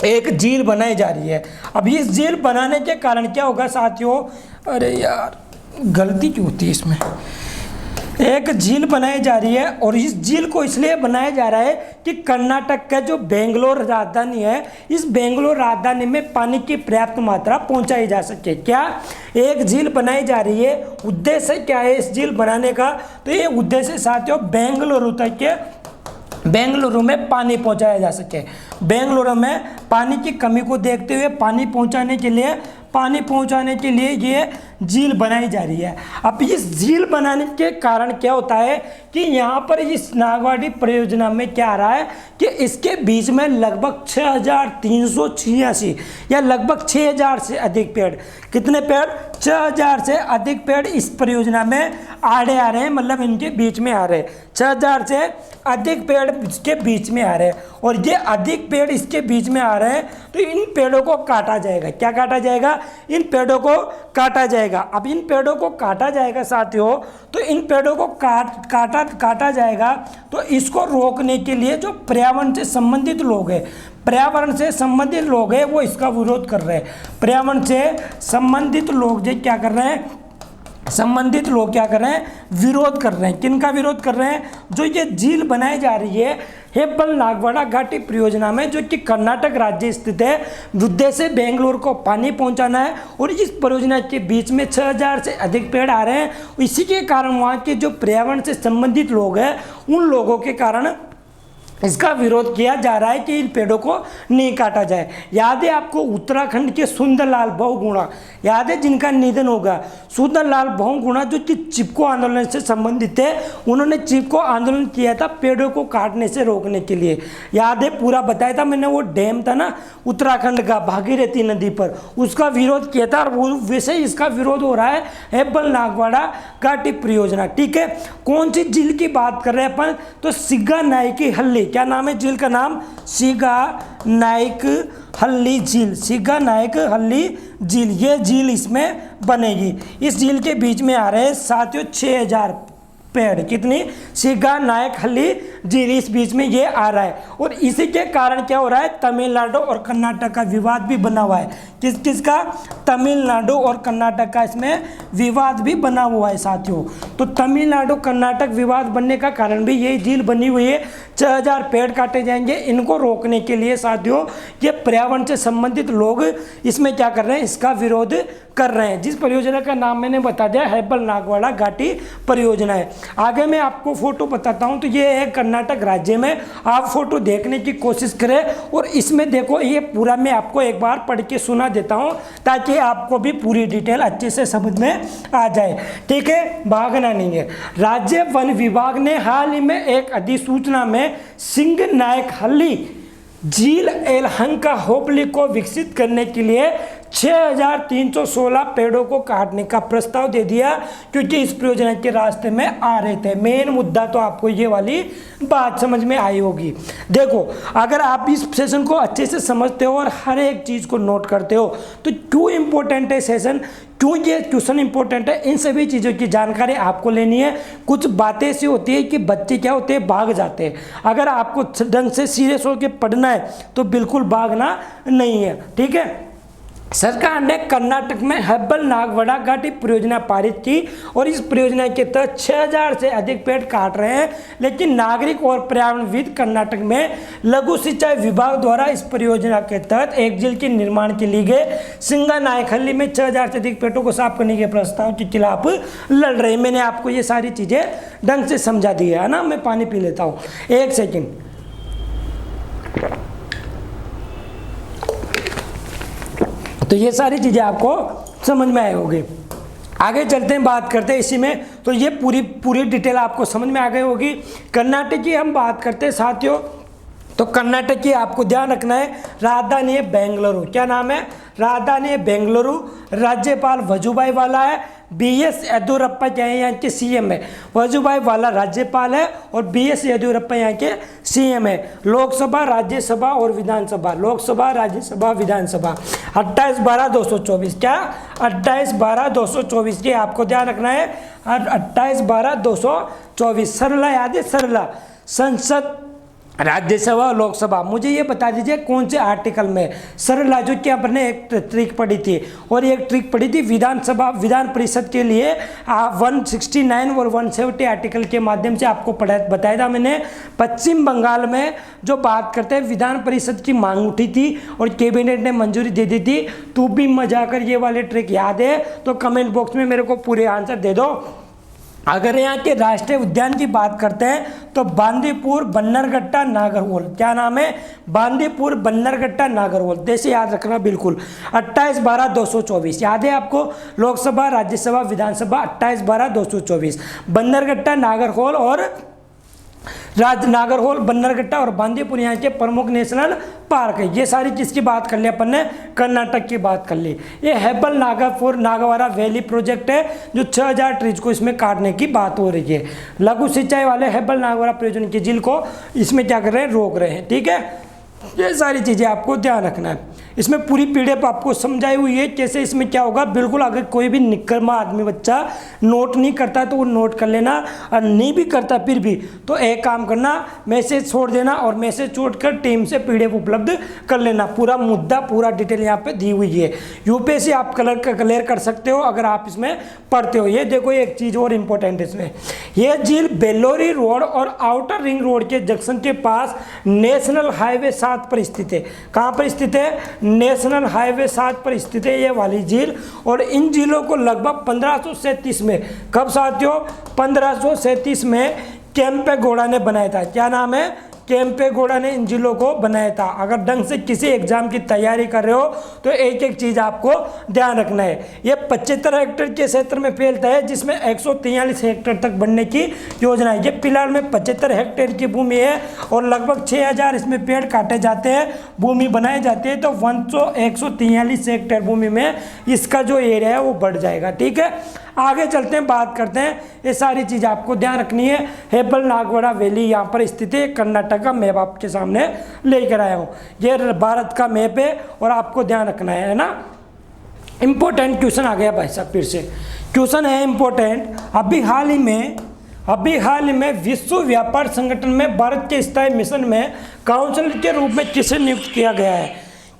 एक झील बनाई जा रही है। अब इस झील बनाने के कारण क्या होगा साथियों? अरे यार गलती क्यों होती है इसमें? एक झील बनाई जा रही है और इस झील को इसलिए बनाया जा रहा है कि कर्नाटक का जो बेंगलोर राजधानी है, इस बेंगलोर राजधानी में पानी की पर्याप्त मात्रा पहुंचाई जा सके। क्या एक झील बनाई जा रही है? उद्देश्य क्या है इस झील बनाने का? तो ये उद्देश्य साथियों बेंगलुरु में पानी पहुंचाया जा सके। बेंगलुरु में पानी की कमी को देखते हुए पानी पहुंचाने के लिए ये झील बनाई जा रही है। अब इस झील बनाने के कारण क्या होता है कि यहाँ पर इस नागवाड़ी परियोजना में क्या आ रहा है कि इसके बीच में लगभग 6386 या लगभग 6000 से अधिक पेड़, कितने पेड़? 6000 से अधिक पेड़ इस परियोजना में आड़े आ रहे हैं, मतलब इनके बीच में आ रहे हैं। 6000 से अधिक पेड़ इसके बीच में आ रहे हैं और ये अधिक पेड़ इसके बीच में आ रहे हैं, तो इन पेड़ों को काटा जाएगा। क्या काटा जाएगा? इन पेड़ों को काटा जाएगा। अब इन पेड़ों को काटा जाएगा साथियों, तो इन पेड़ों को काटा जाएगा, तो इसको रोकने के लिए जो पर्यावरण से संबंधित लोग हैं वो इसका विरोध कर रहे हैं। पर्यावरण से संबंधित लोग क्या कर रहे हैं? विरोध कर रहे हैं। किनका विरोध कर रहे हैं? जो ये झील बनाई जा रही है हेब्बल नागवाड़ा घाटी परियोजना में, जो कि कर्नाटक राज्य स्थित है। उद्देश्य बेंगलुरु को पानी पहुंचाना है और इस परियोजना के बीच में 6000 से अधिक पेड़ आ रहे हैं। इसी के कारण वहाँ के जो पर्यावरण से संबंधित लोग हैं उन लोगों के कारण इसका विरोध किया जा रहा है कि इन पेड़ों को नहीं काटा जाए। याद है आपको उत्तराखंड के सुंदरलाल बहुगुणा, याद है जिनका निधन होगा, सुंदरलाल बहुगुणा जो कि चिपको आंदोलन से संबंधित थे, उन्होंने चिपको आंदोलन किया था पेड़ों को काटने से रोकने के लिए। याद है पूरा बताया था मैंने, वो डैम था ना उत्तराखंड का भागीरथी नदी पर, उसका विरोध किया था। और वैसे ही इसका विरोध हो रहा है हेब्बल नागवाड़ा घाटी परियोजना। ठीक है, कौन सी झील की बात कर रहे हैं अपन, तो सिग्गा नाइकी हल्ली, क्या नाम है झील का नाम, सिग्गा नाइक हल्ली झील, सिग्गा नाइक हल्ली झील, ये झील इसमें बनेगी। इस झील के बीच में आ रहे हैं साथियों 6000 पेड़, कितनी, सिग्गा नायक हल्ली झील, इस बीच में ये आ रहा है। और इसी के कारण क्या हो रहा है, तमिलनाडु और कर्नाटक का विवाद भी बना हुआ है। किस किस का, तमिलनाडु और कर्नाटक का इसमें विवाद भी बना हुआ है साथियों। तो तमिलनाडु कर्नाटक विवाद बनने का कारण भी यही झील बनी हुई है। 6000 पेड़ काटे जाएंगे, इनको रोकने के लिए साथियों ये पर्यावरण से संबंधित लोग इसमें क्या कर रहे हैं, इसका विरोध कर रहे हैं। जिस परियोजना का नाम मैंने बता दिया हेब्बल नागवाड़ा घाटी परियोजना है। आगे मैं आपको फोटो बताता हूं, तो ये है कर्नाटक राज्य में, आप फोटो देखने की कोशिश करें। और इसमें देखो ये पूरा मैं आपको एक बार पढ़ के सुना देता हूं ताकि आपको भी पूरी डिटेल अच्छे से समझ में आ जाए। ठीक है, भागना नहीं है। राज्य वन विभाग ने हाल ही में एक अधिसूचना में सिंह नायक हल्ली झील एलहंका होबली को विकसित करने के लिए 6316 पेड़ों को काटने का प्रस्ताव दे दिया, क्योंकि इस परियोजना के रास्ते में आ रहे थे। मेन मुद्दा तो आपको ये वाली बात समझ में आई होगी। देखो, अगर आप इस सेशन को अच्छे से समझते हो और हर एक चीज़ को नोट करते हो, तो क्यों इंपॉर्टेंट है सेशन, क्यों ये क्वेश्चन इंपॉर्टेंट है, इन सभी चीज़ों की जानकारी आपको लेनी है। कुछ बातें ऐसी होती है कि बच्चे क्या होते हैं, भाग जाते हैं। अगर आपको ढंग से सीरियस होकर पढ़ना है तो बिल्कुल भागना नहीं है। ठीक है, सरकार ने कर्नाटक में हेब्बल नागवाड़ा घाटी परियोजना पारित की और इस परियोजना के तहत 6000 से अधिक पेड़ काट रहे हैं। लेकिन नागरिक और पर्यावरणविद कर्नाटक में लघु सिंचाई विभाग द्वारा इस परियोजना के तहत एक झील के निर्माण के लिए गए सिंगा नायकहल्ली में 6000 से अधिक पेड़ों को साफ करने के प्रस्ताव के खिलाफ लड़ रहे हैं। मैंने आपको ये सारी चीज़ें ढंग से समझा दी है ना। मैं पानी पी लेता हूँ, एक सेकेंड। तो ये सारी चीज़ें आपको समझ में आई होगी। आगे चलते हैं, बात करते हैं इसी में। तो ये पूरी डिटेल आपको समझ में आ गई होगी। कर्नाटक की हम बात करते हैं साथियों, तो कर्नाटक की आपको ध्यान रखना है, राजधानी है बेंगलुरु। क्या नाम है, राजधानी है बेंगलुरु। राज्यपाल वजुभाई वाला है। BS येदियुरप्पा क्या है, यहाँ के CM है। वजुभाई वाला राज्यपाल है और BS येदियुरप्पा यहाँ के CM है। लोकसभा, राज्यसभा और विधानसभा, लोकसभा, राज्यसभा, विधानसभा 28/12/224। क्या 28/12/224 की आपको ध्यान रखना है। 28/12/224 सरला, याद है सरला, संसद, राज्यसभा, लोकसभा। मुझे ये बता दीजिए कौन से आर्टिकल में सरला, जो कि आपने एक ट्रिक पढ़ी थी और एक ट्रिक पढ़ी थी विधानसभा, विधान परिषद के लिए 169 और 170 आर्टिकल के माध्यम से आपको बताया था मैंने। पश्चिम बंगाल में जो बात करते हैं विधान परिषद की मांग उठी थी और कैबिनेट ने मंजूरी दे दी थी। तू भी मजा कर, ये वाले ट्रिक याद है तो कमेंट बॉक्स में मेरे को पूरे आंसर दे दो। अगर यहाँ के राष्ट्रीय उद्यान की बात करते हैं तो बांदीपुर, बन्नरघट्टा, नागरहोल। क्या नाम है, बांदीपुर, बन्नरघट्टा, नागरहोल। जैसे याद रखना बिल्कुल। 28/12/224 याद है आपको। लोकसभा, राज्यसभा, विधानसभा 28/12/224। बन्नरघट्टा, नागरहोल और नागरहोल, बन्नरघट्टा और बांदीपुर यहाँ के प्रमुख नेशनल पार्क है। ये सारी चीज़ की बात कर ली अपन ने, कर्नाटक की बात कर ली। ये हेब्बल नागवाड़ा वैली प्रोजेक्ट है, जो 6000 ट्रीज को इसमें काटने की बात हो रही है। लघु सिंचाई वाले हेब्बल नागवाड़ा परियोजना की झील को इसमें क्या कर रहे हैं, रोक रहे हैं। ठीक है, ये सारी चीज़ें आपको ध्यान रखना है। इसमें पूरी PDF आपको समझाई हुई है कैसे इसमें क्या होगा। बिल्कुल, अगर कोई भी निकम्मा आदमी बच्चा नोट नहीं करता तो वो नोट कर लेना, और नहीं भी करता फिर भी तो एक काम करना, मैसेज छोड़ देना और मैसेज छोड़कर टीम से PDF उपलब्ध कर लेना। पूरा मुद्दा, पूरा डिटेल यहाँ पे दी हुई है। UPSC आप क्लियर कर सकते हो अगर आप इसमें पढ़ते हो। ये देखो, एक चीज़ और इम्पोर्टेंट है इसमें, यह झील बेल्लोरी रोड और आउटर रिंग रोड के जंक्शन के पास नेशनल हाईवे 7 पर स्थित है। कहाँ पर स्थित है, नेशनल हाईवे 7 पर स्थित है ये वाली झील। और इन झीलों को लगभग 1537 में, कब साथियों, 1537 में केम्पेगौड़ा ने बनाया था। क्या नाम है, केम्पे गौड़ा ने इन जिलों को बनाया था। अगर ढंग से किसी एग्जाम की तैयारी कर रहे हो तो एक एक चीज आपको ध्यान रखना है। ये 75 हेक्टेयर के क्षेत्र में फैलता है, जिसमें 143 हेक्टेयर तक बढ़ने की योजना है। ये फिलहाल में 75 हेक्टेयर की भूमि है और लगभग 6000 इसमें पेड़ काटे जाते हैं, भूमि बनाए जाते हैं। तो 143 हेक्टेयर भूमि में इसका जो एरिया है वो बढ़ जाएगा। ठीक है, आगे चलते हैं, बात करते हैं। ये सारी चीज़ आपको ध्यान रखनी है। हेबल नागवड़ा वैली यहाँ पर स्थित है, कर्नाटक का मैप आपके सामने लेकर आया हूँ। ये भारत का मैप है और आपको ध्यान रखना है ना। इम्पोर्टेंट क्वेश्चन आ गया भाई साहब, फिर से क्वेश्चन है इम्पोर्टेंट। अभी हाल ही में विश्व व्यापार संगठन में भारत के स्थायी मिशन में काउंसलर के रूप में किसे नियुक्त किया गया है?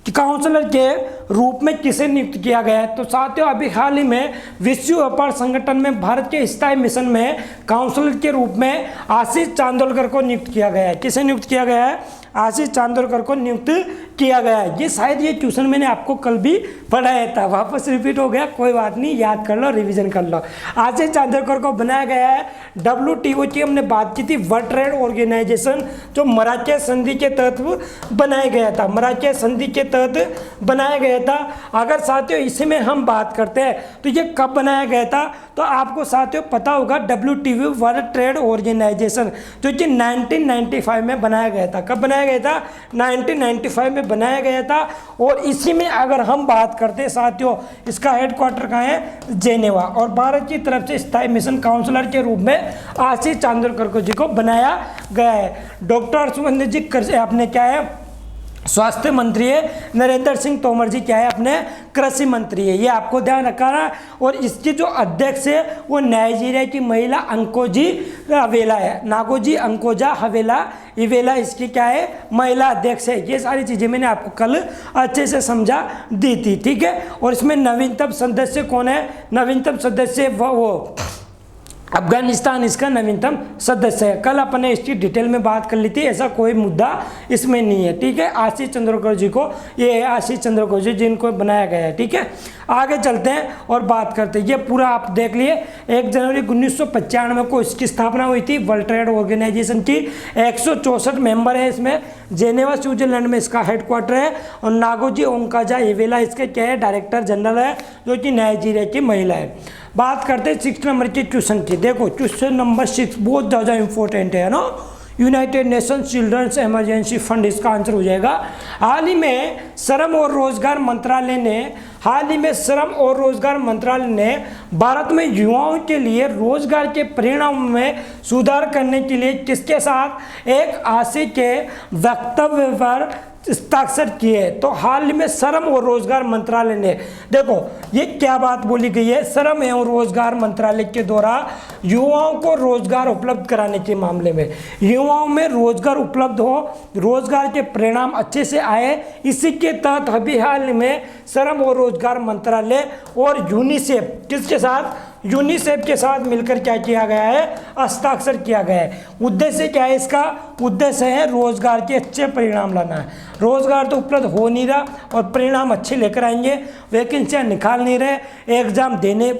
कि काउंसलर के रूप में किसे नियुक्त किया गया है? तो साथियों, अभी हाल ही में विश्व व्यापार संगठन में भारत के स्थायी मिशन में काउंसलर के रूप में आशीष चांदोलकर को नियुक्त किया गया है। किसे नियुक्त किया गया है? आशीष चांदोलकर को नियुक्त किया गया है। ये शायद ये क्वेश्चन मैंने आपको कल भी पढ़ाया था, वापस रिपीट हो गया, कोई बात नहीं, याद कर लो, रिवीजन कर लो। आशीष चांदोलकर को बनाया गया है WTO की हमने बात की थी, वर्ल्ड ट्रेड ऑर्गेनाइजेशन, जो मराठे संधि के तहत बनाया गया था, मराठे संधि के तहत बनाया गया था। अगर साथियों इसी में हम बात करते हैं तो ये कब बनाया गया था? तो आपको साथियों पता होगा, WTO वर्ल्ड ट्रेड ऑर्गेनाइजेशन जो कि 1995 में बनाया गया था। कब बनाया गया था? 1995 में बनाया गया था। और इसी में अगर हम बात करते हैं साथियों, इसका हेडक्वार्टर कहाँ है? जेनेवा। और भारत की तरफ से स्थायी मिशन काउंसलर के रूप में आशीष चांदोलकर जी को बनाया गया है। डॉक्टर हर्षवर्धन जी अपने क्या है? स्वास्थ्य मंत्री है। नरेंद्र सिंह तोमर जी क्या है? अपने कृषि मंत्री है। ये आपको ध्यान रखना। और इसके जो अध्यक्ष है वो नाइजीरिया की महिला अंकोजी हवेला है, नागोजी अंकोजा हवेला इवेला इसकी क्या है? महिला अध्यक्ष है। ये सारी चीज़ें मैंने आपको कल अच्छे से समझा दी थी। ठीक है, और इसमें नवीनतम सदस्य कौन है? नवीनतम सदस्य वो अफगानिस्तान इसका नवीनतम सदस्य है। कल अपन ने इसकी डिटेल में बात कर ली थी, ऐसा कोई मुद्दा इसमें नहीं है। ठीक है, आशीष चांदोलकर जी को, ये है आशीष चांदोलकर जी जिनको बनाया गया है। ठीक है, आगे चलते हैं और बात करते हैं। ये पूरा आप देख लिए। 1 जनवरी 1995 को इसकी स्थापना हुई थी, वर्ल्ड ट्रेड ऑर्गेनाइजेशन की। 164 मेंबर है इसमें। जेनेवा स्विट्जरलैंड में इसका हेडक्वार्टर है। और नागोजी ओंकाजा इवेला इसके क्या है? डायरेक्टर जनरल है, जो कि नाइजीरिया की महिला है। बात करते हैं 6 नंबर के क्वेश्चन की। देखो क्वेश्चन नंबर 6 बहुत ज़्यादा इंपॉर्टेंट है ना। United Nation children's emergency fund इसका आंसर हो जाएगा। हाल ही में श्रम और रोजगार मंत्रालय ने भारत में युवाओं के लिए रोजगार के परिणामों में सुधार करने के लिए किसके साथ एक आशय के वक्तव्य पर हस्ताक्षर किए? तो हाल ही में श्रम और रोजगार मंत्रालय ने, देखो ये क्या बात बोली गई है? श्रम एवं रोजगार मंत्रालय के द्वारा युवाओं को रोजगार उपलब्ध कराने के मामले में, युवाओं में रोजगार उपलब्ध हो, रोजगार के परिणाम अच्छे से आए, इसी के तहत अभी हाल में श्रम और रोजगार मंत्रालय और यूनिसेफ किसके साथ? यूनिसेफ के साथ मिलकर क्या किया गया है? हस्ताक्षर किया गया है। उद्देश्य क्या है इसका? उद्देश्य है रोजगार के अच्छे परिणाम लाना है। रोजगार तो उपलब्ध हो नहीं रहा और परिणाम अच्छे लेकर आएंगे, वैकेंसियाँ निकाल नहीं रहे, एग्जाम देने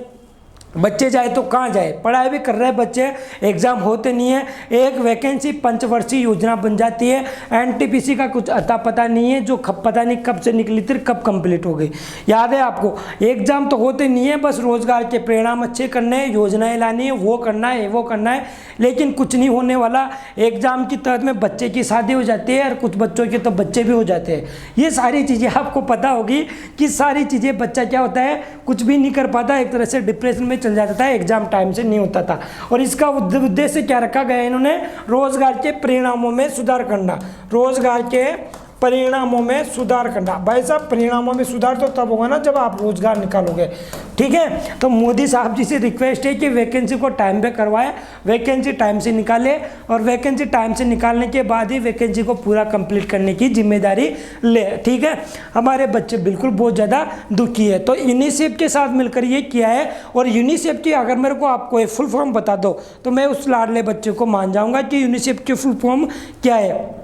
बच्चे जाए तो कहाँ जाए? पढ़ाई भी कर रहे हैं बच्चे, एग्जाम होते नहीं है। एक वैकेंसी पंचवर्षीय योजना बन जाती है। एनटीपीसी का कुछ अता पता नहीं है, जो पता नहीं कब से निकली थी, कब कंप्लीट हो गई। याद है आपको? एग्जाम तो होते नहीं है, बस रोजगार के परिणाम अच्छे करने हैं, योजनाएं लानी है, वो करना है, वो करना है, लेकिन कुछ नहीं होने वाला। एग्जाम की तहत में बच्चे की शादी हो जाती है और कुछ बच्चों के तो बच्चे भी हो जाते हैं। ये सारी चीज़ें आपको पता होगी कि सारी चीज़ें बच्चा क्या होता है? कुछ भी नहीं कर पाता, एक तरह से डिप्रेशन में चल जाता था, एग्जाम टाइम से नहीं होता था। और इसका उद्देश्य क्या रखा गया इन्होंने? रोजगार के परिणामों में सुधार करना। रोजगार के परिणामों में सुधार करना। भाई साहब, परिणामों में सुधार तो तब होगा ना जब आप रोजगार निकालोगे। ठीक है, तो मोदी साहब जी से रिक्वेस्ट है कि वैकेंसी को टाइम पे करवाएं, वैकेंसी टाइम से निकाले, और वैकेंसी टाइम से निकालने के बाद ही वैकेंसी को पूरा कंप्लीट करने की जिम्मेदारी ले। ठीक है, हमारे बच्चे बिल्कुल बहुत ज़्यादा दुखी है। तो यूनिसेफ के साथ मिलकर ये किया है। और यूनिसेफ की अगर मेरे को आपको एक फुल फॉर्म बता दो तो मैं उस लाडले बच्चे को मान जाऊँगा कि यूनिसेफ की फुल फॉर्म क्या है।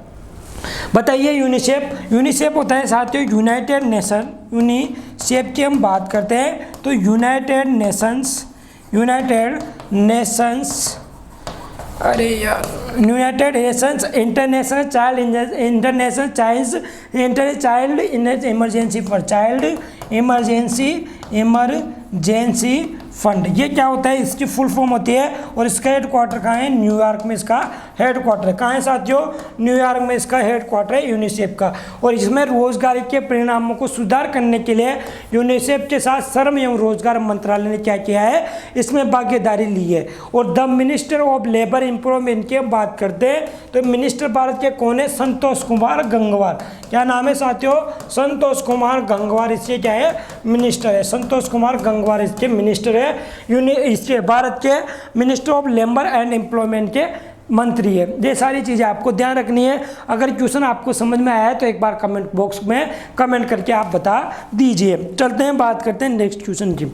बताइए। यूनिसेफ होता है साथियों यूनाइटेड नेशन। यूनिसेफ की हम बात करते हैं तो यूनाइटेड नेशंस अरे यार, United Nations international child emergency fund, ये क्या होता है, इसकी फुल फॉर्म होती है। और इसका हेडक्वार्टर कहाँ है, न्यूयॉर्क में इसका हेडक्वार्टर है। कहाँ है साथियों, न्यूयॉर्क में इसका हेडक्वार्टर है यूनिसेफ का। और इसमें रोजगार के परिणामों को सुधार करने के लिए यूनिसेफ के साथ श्रम एवं रोजगार मंत्रालय ने क्या किया है, इसमें भागीदारी ली है। और the minister of labour improvement की हम बात करते हैं तो मिनिस्टर भारत के कौन है, संतोष कुमार गंगवार। क्या नाम है साथियों, संतोष कुमार गंगवार इसके क्या है, मिनिस्टर है। संतोष कुमार गंगवार इसके मिनिस्टर है, इसके भारत के minister of labour and employment के मंत्री है। ये सारी चीज़ें आपको ध्यान रखनी है। अगर क्वेश्चन आपको समझ में आया है तो एक बार कमेंट बॉक्स में कमेंट करके आप बता दीजिए। चलते हैं, बात करते हैं नेक्स्ट क्वेश्चन की।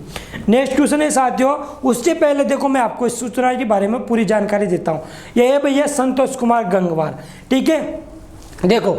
नेक्स्ट क्वेश्चन है साथियों, उससे पहले देखो मैं आपको इस सूचना के बारे में पूरी जानकारी देता हूँ। यह है भैया संतोष कुमार गंगवार, ठीक है। देखो,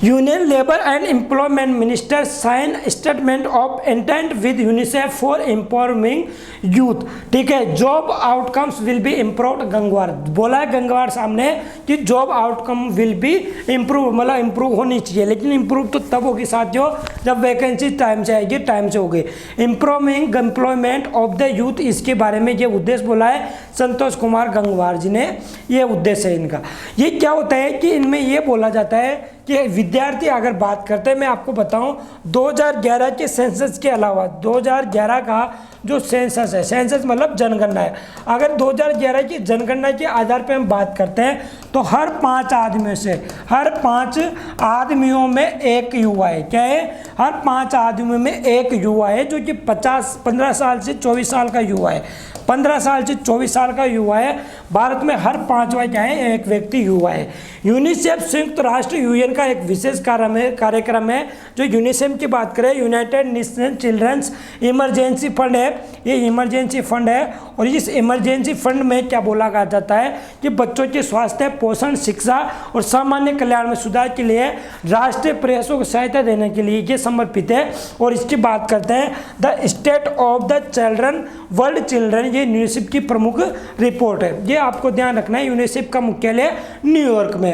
union labour and employment minister sign statement of intent with UNICEF for empowering youth, ठीक है। Job outcomes will be improved, Gangwar बोला है गंगवार सामने कि job outcome will be improve, मतलब इम्प्रूव होनी चाहिए, लेकिन इम्प्रूव तो तब होगी साथियों जब वैकेंसी टाइम से आएगी, टाइम से होगी। Improving employment of the youth, इसके बारे में ये उद्देश्य बोला है संतोष कुमार गंगवार जी ने, ये उद्देश्य है इनका। ये क्या होता है कि इनमें ये बोला जाता है कि विद्यार्थी अगर बात करते हैं, मैं आपको बताऊं 2011 के सेंसस के अलावा 2011 का जो सेंसस है, सेंसस मतलब जनगणना है, अगर 2011 की जनगणना के आधार पर हम बात करते हैं तो हर 5 आदमियों से, हर 5 आदमियों में एक युवा है। क्या है, हर 5 आदमियों में एक युवा है जो कि 15 साल से 24 साल का युवा है। 15 साल से 24 साल का युवा है। भारत में हर 5वां क्या है, एक व्यक्ति युवा है। यूनिसेफ संयुक्त राष्ट्र यूएन का एक विशेष कार्यक्रम है जो यूनिसेफ की बात करें, United Nation children's emergency fund है। ये इमरजेंसी फंड है और इस इमरजेंसी फंड में क्या बोला जाता है कि बच्चों के स्वास्थ्य, पोषण, शिक्षा और सामान्य कल्याण में सुधार के लिए राष्ट्रीय प्रयासों को सहायता देने के लिए ये समर्पित है। और इसकी बात करते हैं the state of the children, world children, ये यूनिसेफ की प्रमुख रिपोर्ट है। ये आपको ध्यान रखना है, यूनिसेफ का मुख्यालय न्यूयॉर्क में है।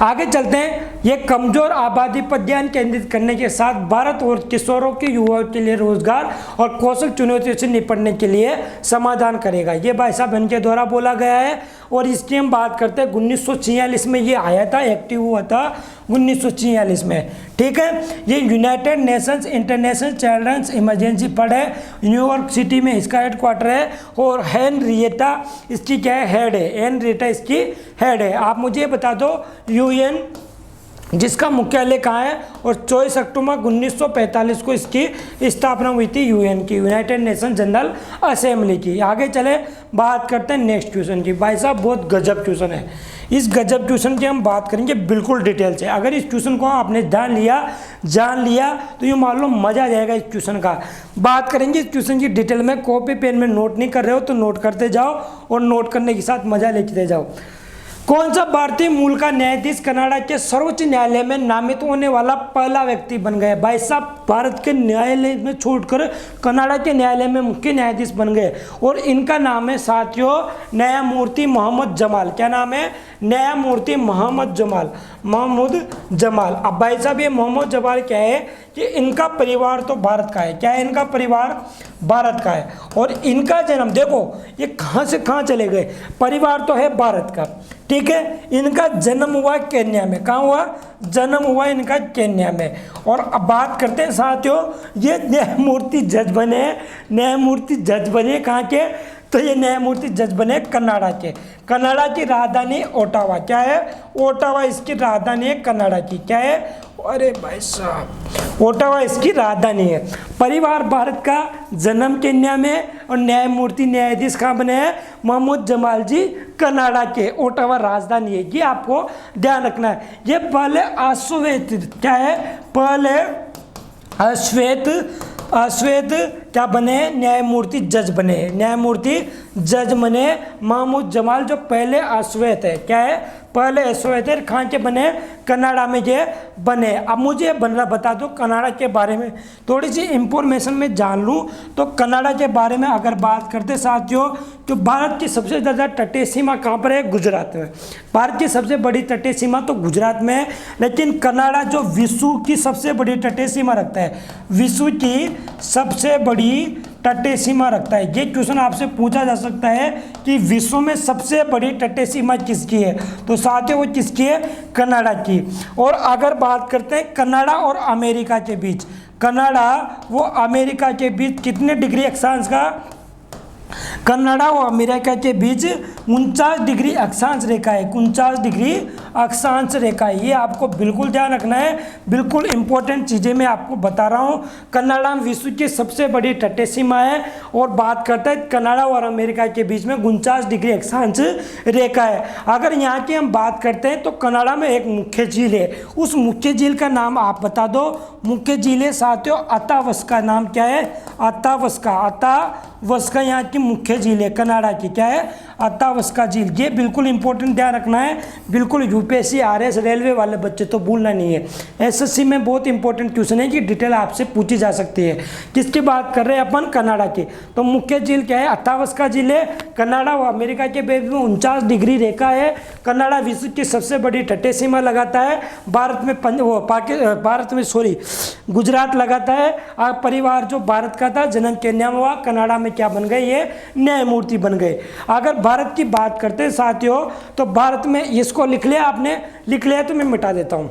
आगे चलते हैं, ये कमजोर आबादी पर ध्यान केंद्रित करने के साथ भारत और किशोरों के युवाओं के लिए रोजगार और कौशल चुनौतियों से निपटने के लिए समाधान करेगा। ये भाई साहब इनके द्वारा बोला गया है। और इसकी हम बात करते हैं 1946 में ये आया था, एक्टिव हुआ था 1946 में, ठीक है। ये United Nations international children's emergency fund है, न्यूयॉर्क सिटी में इसका हेडक्वार्टर है। और हेनरिएटा इसकी क्या है, हेड है, हेनरिएटा इसकी हेड है। आप मुझे बता दो यूएन जिसका मुख्यालय कहाँ है, और 24 अक्टूबर 1945 को इसकी स्थापना हुई थी यूएन की, यूनाइटेड नेशन जनरल असेंबली की। आगे चले, बात करते हैं नेक्स्ट क्वेश्चन की। भाई साहब बहुत गजब क्वेश्चन है, इस गजब क्वेश्चन की हम बात करेंगे बिल्कुल डिटेल से। अगर इस क्वेश्चन को आपने जान लिया तो ये मान लो मजा आ जाएगा इस क्वेश्चन का। बात करेंगे इस क्वेश्चन की डिटेल में, कॉपी पेन में नोट नहीं कर रहे हो तो नोट करते जाओ और नोट करने के साथ मजा लेते जाओ। कौन सा भारतीय मूल का न्यायाधीश कनाडा के सर्वोच्च न्यायालय में नामित होने वाला पहला व्यक्ति बन गए? भाई साहब भारत के न्यायालय में छोड़कर कनाडा के न्यायालय में मुख्य न्यायाधीश बन गए और इनका नाम है साथियों न्यायमूर्ति मोहम्मद जमाल। क्या नाम है? न्यायमूर्ति मोहम्मद जमाल। अब भाई साहब ये मोहम्मद जमाल क्या है कि इनका परिवार तो भारत का है। क्या है इनका परिवार? भारत का है। और इनका जन्म देखो ये कहाँ से कहाँ चले गए, परिवार तो है भारत का, ठीक है। इनका जन्म हुआ केन्या में। कहाँ हुआ? जन्म हुआ इनका केन्या में। और अब बात करते हैं साथियों, ये न्यायमूर्ति जज बने कहाँ के? तो ये न्यायमूर्ति जज बने कनाडा के। कनाडा की राजधानी ओटावा। क्या है? ओटावा इसकी राजधानी है कनाडा की। क्या है? अरे भाई साहब ओटावा इसकी राजधानी है। परिवार भारत का, जन्म केन्या में, और न्यायाधीश कहाँ बने हैं? मोहम्मद जमाल जी कनाडा के, ओटावा राजधानी है। ये आपको ध्यान रखना है। ये पहले अश्वेत क्या है? पहले अश्वेत क्या बने, न्यायमूर्ति जज बने, न्यायमूर्ति जज बने महमूद जमाल, जो पहले अश्वेत है, क्या है, पहले अश्वेत है, कहाँ के बने, कनाडा में ये बने। अब मुझे बता दो कनाडा के बारे में थोड़ी सी इंफॉर्मेशन में जान लूँ तो कनाडा के बारे में अगर बात करते साथियों, तो भारत की सबसे ज़्यादा तटीय सीमा कहाँ पर है, गुजरात में। भारत की सबसे बड़ी तटीय सीमा तो गुजरात में है, लेकिन कनाडा जो विश्व की सबसे बड़ी तटीय सीमा रखता है, विश्व की सबसे बड़ी तटीय सीमा रखता है। ये क्वेश्चन आपसे पूछा जा सकता है कि विश्व में सबसे बड़ी तटीय सीमा किसकी है, तो साथियों वो किसकी है, कनाडा की। और अगर बात करते हैं कनाडा और अमेरिका के बीच, कनाडा वो अमेरिका के बीच कितने डिग्री अक्षांश का, कनाडा और अमेरिका के बीच 49 डिग्री अक्षांश रेखा है, 49 डिग्री अक्षांश रेखा है। ये आपको बिल्कुल ध्यान रखना है, बिल्कुल इंपॉर्टेंट चीज़ें मैं आपको बता रहा हूँ। कनाडा विश्व की सबसे बड़ी तटीय सीमा है और बात करते हैं कनाडा और अमेरिका के बीच में 49 डिग्री अक्षांश रेखा है। अगर यहाँ की हम बात करते हैं तो कनाडा में एक मुख्य झील है, उस मुख्य झील का नाम आप बता दो। मुख्य झील है साथियों अतावस्का, नाम क्या है, अतावस्का, अतावस्का यहाँ की मुख्य झील है कनाडा की, क्या है, अतावस्का झील। ये बिल्कुल इंपॉर्टेंट ध्यान रखना है, बिल्कुल यूपीएससी आरएस रेलवे वाले बच्चे तो भूलना नहीं है। एसएससी में बहुत इंपॉर्टेंट क्वेश्चन है कि डिटेल आपसे पूछी जा सकती है। किसकी बात कर रहे हैं अपन, कनाडा की। तो मुख्य झील क्या है, अतावस्का झील है। कनाडा व अमेरिका के बीच में 49 डिग्री रेखा है। कनाडा विश्व की सबसे बड़ी तटीय सीमा लगाता है। भारत में गुजरात लगाता है। परिवार जो भारत का था, जन्म केन्या में हुआ, कनाडा में क्या बन गए, ये न्यायमूर्ति बन गए। अगर भारत की बात करते हैं साथियों, तो भारत में इसको लिख लिया आपने, लिख लिया तो मैं मिटा देता हूँ।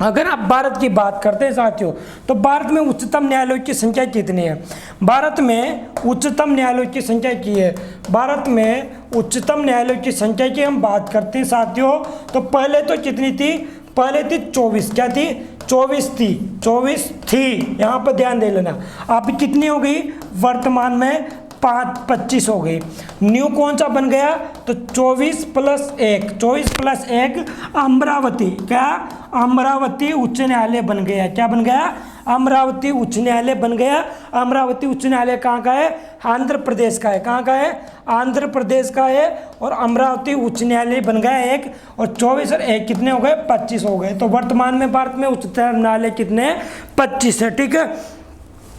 अगर आप भारत की बात करते हैं साथियों, तो भारत में उच्चतम न्यायालय की संख्या कितनी है, भारत में उच्चतम न्यायालय की संख्या की है, भारत में उच्चतम न्यायालय की संख्या की हम बात करते हैं साथियों, तो पहले तो कितनी थी, पहले थी 24, क्या थी, 24 थी, 24 थी, यहाँ पर ध्यान दे लेना। अब कितनी हो गई, वर्तमान में 25 हो गई। न्यू कौन सा बन गया, तो 24 + 1, 24 + 1 अमरावती, क्या, अमरावती उच्च न्यायालय बन गया। क्या बन गया, अमरावती उच्च न्यायालय बन गया। अमरावती उच्च न्यायालय कहाँ का है, आंध्र प्रदेश का है, कहाँ का है, आंध्र प्रदेश का है। और अमरावती उच्च न्यायालय बन गया एक, और 24 और 1 कितने हो गए, 25 हो गए। तो वर्तमान में भारत में उच्चतम न्यायालय कितने, 25 है, ठीक है।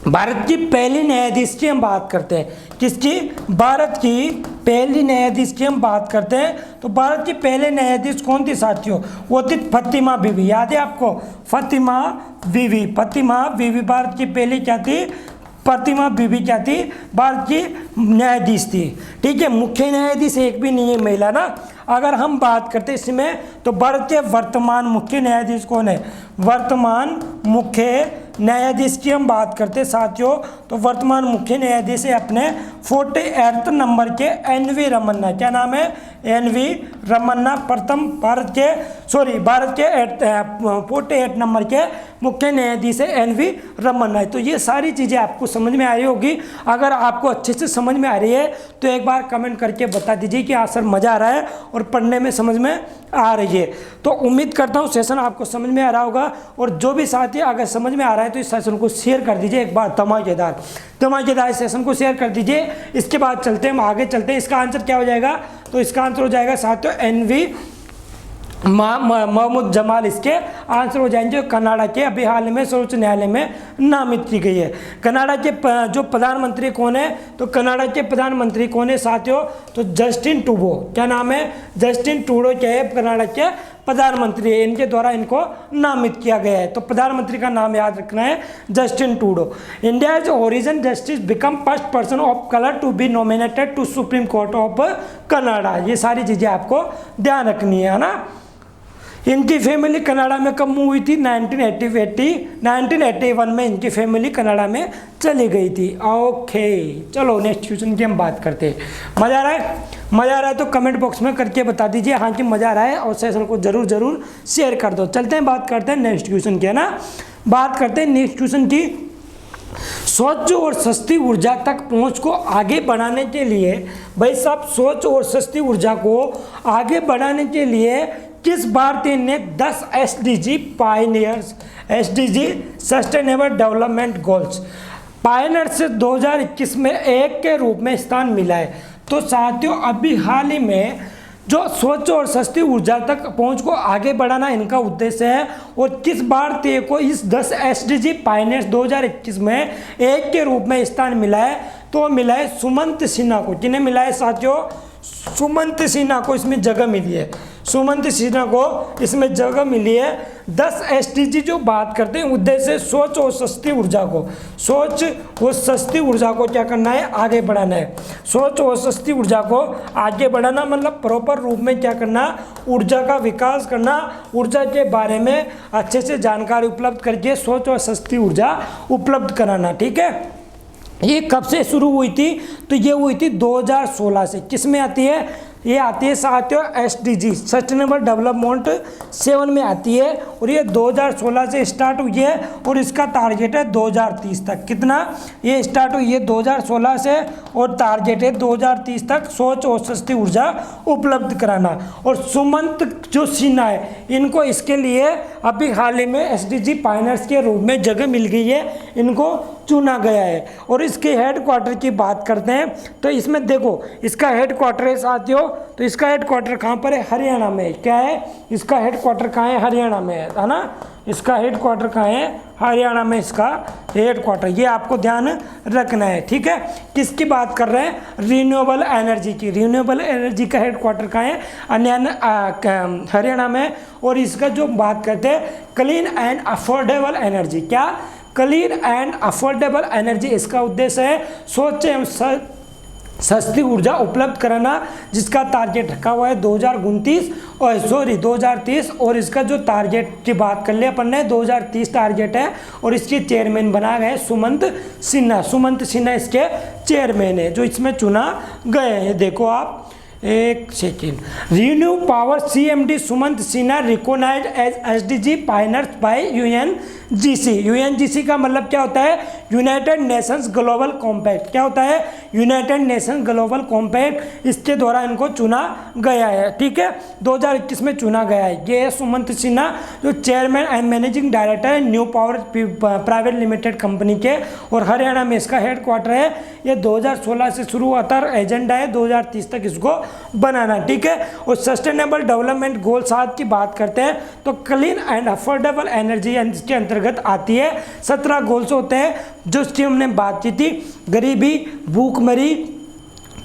भारत की पहली न्यायाधीश की हम बात करते हैं, किसकी, भारत की पहली न्यायाधीश की हम बात करते हैं, तो भारत की पहले न्यायाधीश कौन थी साथियों, वो थी फातिमा बीवी, याद है आपको, फातिमा बीवी, फातिमा बीवी भारत की पहली क्या थी, फातिमा बीवी क्या थी, भारत की न्यायाधीश थी, ठीक है। मुख्य न्यायाधीश एक भी नहीं है महिला ना। अगर हम बात करते हैं इसमें, तो भारत के वर्तमान मुख्य न्यायाधीश कौन है, वर्तमान मुख्य न्यायाधीश की हम बात करते हैं साथियों, तो वर्तमान मुख्य न्यायाधीश है अपने 48 नंबर के एन.वी. रमन्ना। क्या नाम है, एन.वी. रमन्ना। प्रथम भारत के 48 नंबर के मुख्य न्यायाधीश है एन.वी. रमन्ना। तो ये सारी चीज़ें आपको समझ में आ रही होगी। अगर आपको अच्छे से समझ में आ रही है तो एक बार कमेंट करके बता दीजिए कि हाँ सर मज़ा आ रहा है और पढ़ने में समझ में आ रही है। तो उम्मीद करता हूँ सेशन आपको समझ में आ रहा होगा। और जो भी साथी अगर समझ में आ रहा है तो इस सेशन को शेयर कर दीजिए एक बार, धमाकेदार सेशन को शेयर कर दीजिए। इसके बाद चलते हैं, हम आगे चलते हैं। इसका आंसर क्या हो जाएगा, तो इसका आंसर हो जाएगा साथियों एन.वी. महमूद जमाल इसके आंसर हो जाएंगे। कनाडा के अभी हाल में सर्वोच्च न्यायालय में नामित की गई है। कनाडा के जो प्रधानमंत्री कौन है, तो कनाडा के प्रधानमंत्री कौन है साथियों, तो जस्टिन ट्रूडो। क्या नाम है, जस्टिन ट्रूडो क्या है, कनाडा के प्रधानमंत्री है, इनके द्वारा इनको नामित किया गया है। तो प्रधानमंत्री का नाम याद रखना है, Justin Trudeau. India is origin justice become first person of colour to be nominated to Supreme Court of Canada. ये सारी चीज़ें आपको ध्यान रखनी है ना। इनकी फैमिली कनाडा में कब मूव हुई थी, 1981 में इनकी फैमिली कनाडा में चली गई थी। ओके चलो नेक्स्ट क्वेश्चन की हम बात करते हैं। मज़ा आ रहा है, मज़ा आ रहा है तो कमेंट बॉक्स में करके बता दीजिए हाँ कि मज़ा आ रहा है, और सेशन को जरूर शेयर कर दो। चलते हैं बात करते हैं नेक्स्ट क्वेश्चन की, है ना। बात करते हैं नेक्स्ट क्वेश्चन की। स्वच्छ और सस्ती ऊर्जा तक पहुंच को आगे बढ़ाने के लिए, भाई साहब स्वच्छ और सस्ती ऊर्जा को आगे बढ़ाने के लिए किस भारतीय ने 10 SDG pioneers, SDG sustainable development goals, Pioneer से 2021 में 1 के रूप में स्थान मिला है। तो साथियों अभी हाल ही में जो स्वच्छ और सस्ती ऊर्जा तक पहुंच को आगे बढ़ाना इनका उद्देश्य है। और किस भारतीय को इस 10 एसडीजी पायनियर 2021 में 1 के रूप में स्थान मिला है? तो मिला है सुमंत सिन्हा को। किन्हें मिला है साथियों? सुमंत सिन्हा को इसमें जगह मिली है। सुमंत सिन्हा को इसमें जगह मिली है। 10 एसडीजी जो बात करते हैं उद्देश्य स्वच्छ और सस्ती ऊर्जा को, स्वच्छ और सस्ती ऊर्जा को क्या करना है? आगे बढ़ाना है। स्वच्छ और सस्ती ऊर्जा को आगे बढ़ाना मतलब प्रॉपर रूप में क्या करना? ऊर्जा का विकास करना, ऊर्जा के बारे में अच्छे से जानकारी उपलब्ध करके स्वच्छ और सस्ती ऊर्जा उपलब्ध कराना। ठीक है, ये कब से शुरू हुई थी? तो ये हुई थी 2016 से। किस में आती है? ये आती है साथियों एसडीजी सस्टेनेबल डेवलपमेंट 7 में आती है। और ये 2016 से स्टार्ट हुई है और इसका टारगेट है 2030 तक। कितना? ये स्टार्ट हुई है 2016 से और टारगेट है 2030 तक स्वच्छ और सस्ती ऊर्जा उपलब्ध कराना। और सुमंत जो सिन्हा है इनको इसके लिए अभी हाल ही में एसडीजी पायनियर्स के रूप में जगह मिल गई है, इनको चुना गया है। और इसके हेडक्वार्टर की बात करते हैं तो इसमें देखो इसका हेडक्वार्टर है साथियों। तो इसका हेडक्वार्टर कहाँ पर है? हरियाणा में। क्या है? इसका हेडक्वार्टर कहाँ है? हरियाणा में है ना। इसका हेडक्वार्टर कहाँ है? हरियाणा में इसका हेडक्वार्टर। ये आपको ध्यान रखना है। ठीक है, किसकी बात कर रहे हैं? रिन्यूएबल एनर्जी की। रिन्यूएबल एनर्जी का हेडक्वार्टर कहाँ है? हरियाणा में। और इसका जो बात करते हैं क्लीन एंड अफोर्डेबल एनर्जी। क्या? क्लीन एंड अफोर्डेबल एनर्जी इसका उद्देश्य है स्वच्छ एवं सस्ती ऊर्जा उपलब्ध कराना, जिसका टारगेट रखा हुआ है 2030। और इसका जो टारगेट की बात कर ले अपन ने 2030 टारगेट है। और इसके चेयरमैन बना गए सुमंत सिन्हा। सुमंत सिन्हा इसके चेयरमैन है जो इसमें चुना गए हैं। देखो आप एक second. Renew power CMD Sumant Sinha recognised as SDG pioneers by UNGC। UNGC का मतलब क्या होता है? United Nations global compact. क्या होता है? United Nations global compact. इसके द्वारा इनको चुना गया है। ठीक है, 2021 में चुना गया है। ये है सुमंत सिन्हा जो चेयरमैन एंड मैनेजिंग डायरेक्टर है new power private limited company के। और हरियाणा में इसका हेडक्वार्टर है। ये 2016 से शुरू हुआ था, एजेंडा है 2030 तक इसको बनाना। ठीक है, और सस्टेनेबल डेवलपमेंट गोल 7 की बात करते हैं तो क्लीन एंड अफोर्डेबल एनर्जी इसके अंतर्गत आती है। 17 गोल्स होते हैं जो इसकी हमने बात की थी। गरीबी, भूखमरी,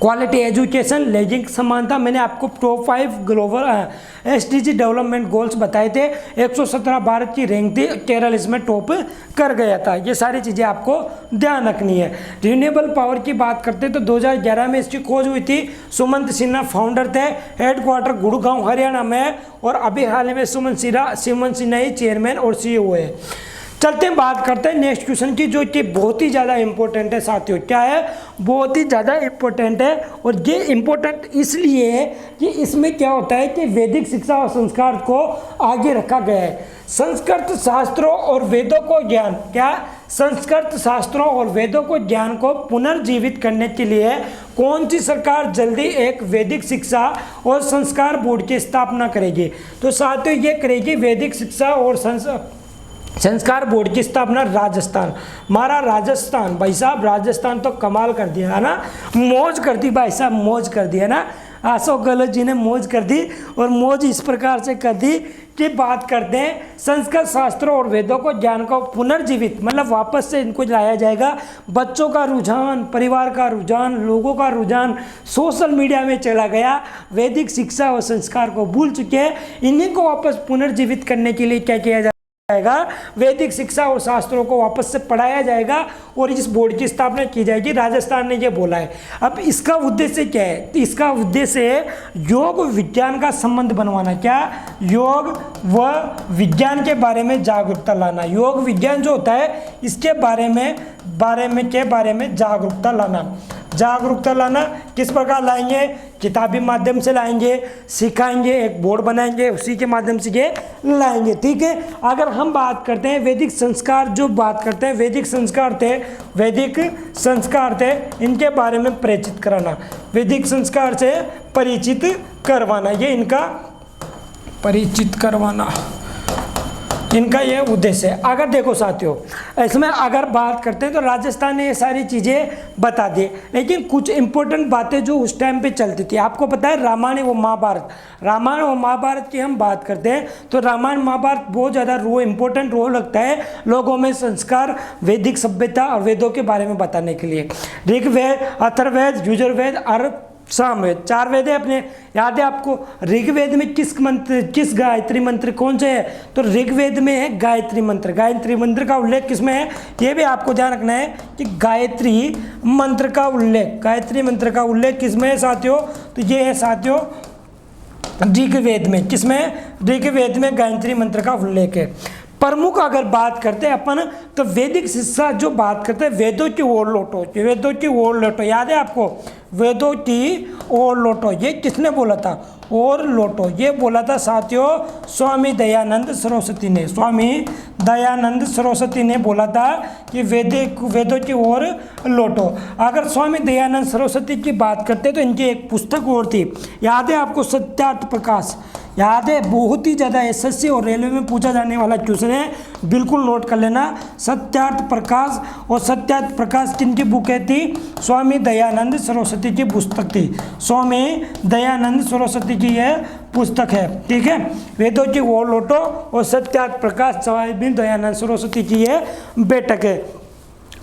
क्वालिटी एजुकेशन, लेजिंग समानता। मैंने आपको top 5 global SDG development goals बताए थे। 117 भारत की रैंक थी, केरल इसमें टॉप कर गया था। ये सारी चीज़ें आपको ध्यान रखनी है। रिन्यूएबल पावर की बात करते हैं तो 2011 में इसकी खोज हुई थी। सुमंत सिन्हा फाउंडर थे। हेडक्वार्टर गुड़गांव हरियाणा में है। और अभी हाल ही में सुमंत सिन्हा ही चेयरमैन और CEO है। चलते हैं बात करते हैं नेक्स्ट क्वेश्चन की जो कि बहुत ही ज़्यादा इंपॉर्टेंट है साथियों। क्या है? बहुत ही ज़्यादा इंपॉर्टेंट है। और ये इंपॉर्टेंट इसलिए है कि इसमें क्या होता है कि वैदिक शिक्षा और संस्कार को आगे रखा गया है। संस्कृत शास्त्रों और वेदों को ज्ञान। क्या? संस्कृत शास्त्रों और वेदों को ज्ञान को पुनर्जीवित करने के लिए कौन सी सरकार जल्दी एक वैदिक शिक्षा और संस्कार बोर्ड की स्थापना करेगी? तो साथियों ये करेगी वैदिक शिक्षा और संस्कार बोर्ड की स्थापना राजस्थान। हमारा राजस्थान भाई साहब, राजस्थान तो कमाल कर दिया है ना, मौज कर दी भाई साहब, मौज कर दी है ना। अशोक गहलोत जी ने मौज कर दी। और मौज इस प्रकार से कर दी कि बात करते हैं संस्कृत शास्त्रों और वेदों को ज्ञान को पुनर्जीवित मतलब वापस से इनको लाया जाएगा। बच्चों का रुझान, परिवार का रुझान, लोगों का रुझान सोशल मीडिया में चला गया। वैदिक शिक्षा और संस्कार को भूल चुके हैं। इन्हीं को वापस पुनर्जीवित करने के लिए क्या किया जाएगा? वैदिक शिक्षा और शास्त्रों को वापस से पढ़ाया जाएगा और इस बोर्ड की स्थापना की जाएगी। राजस्थान ने ये बोला है। अब इसका उद्देश्य क्या है? तो इसका उद्देश्य है योग विज्ञान का संबंध बनवाना। क्या? योग व विज्ञान के बारे में जागरूकता लाना। योग विज्ञान जो होता है इसके बारे में जागरूकता लाना। जागरूकता लाना किस प्रकार लाएंगे? किताबी माध्यम से लाएंगे, सिखाएंगे, एक बोर्ड बनाएंगे, उसी के माध्यम से ये लाएंगे। ठीक है, अगर हम बात करते हैं वैदिक संस्कार, जो बात करते हैं वैदिक संस्कार थे इनके बारे में परिचित कराना। वैदिक संस्कार से परिचित करवाना, ये इनका परिचित करवाना। इनका ये उद्देश्य है। अगर देखो साथियों, इसमें अगर बात करते हैं तो राजस्थान ने ये सारी चीज़ें बता दी, लेकिन कुछ इंपॉर्टेंट बातें जो उस टाइम पे चलती थी, आपको पता है रामायण व महाभारत, रामायण और महाभारत की हम बात करते हैं तो रामायण महाभारत बहुत ज़्यादा इंपॉर्टेंट रोल लगता है लोगों में संस्कार, वैदिक सभ्यता और वेदों के बारे में बताने के लिए। ऋग्वेद, अथर्ववेद, यजुर्वेद और सामवेद, 4 वेद है अपने। याद है आपको ऋग्वेद में किस गायत्री मंत्र कौन से है? तो ऋग्वेद में है गायत्री मंत्र। गायत्री मंत्र का उल्लेख किस में है? ये भी आपको ध्यान रखना है कि गायत्री मंत्र का उल्लेख किस में है साथियों? तो ये है साथियों ऋग्वेद में। किसमें? ऋग्वेद में गायत्री मंत्र का उल्लेख है। प्रमुख अगर बात करते हैं अपन तो वैदिक शिक्षा जो बात करते हैं, वेदों की ओर लौटो, याद है आपको? वेदों की ओर लौटो, ये किसने बोला था? और लौटो, ये बोला था साथियों स्वामी दयानंद सरस्वती ने। स्वामी दयानंद सरस्वती ने बोला था कि वेदों की ओर लौटो। अगर स्वामी दयानंद सरस्वती की बात करते तो इनकी एक पुस्तक और थी, याद है आपको? सत्यार्थ प्रकाश। याद है? बहुत ही ज़्यादा एसएससी और रेलवे में पूछा जाने वाला क्वेश्चन है, बिल्कुल नोट कर लेना। सत्यार्थ प्रकाश, और सत्यार्थ प्रकाश किनकी बुक है थी? स्वामी दयानंद सरस्वती की पुस्तक थी। स्वामी दयानंद सरस्वती की यह पुस्तक है, ठीक है। वेदों की ओर लौटो और सत्यार्थ प्रकाश स्वामी दयानंद सरस्वती की यह बैठक है।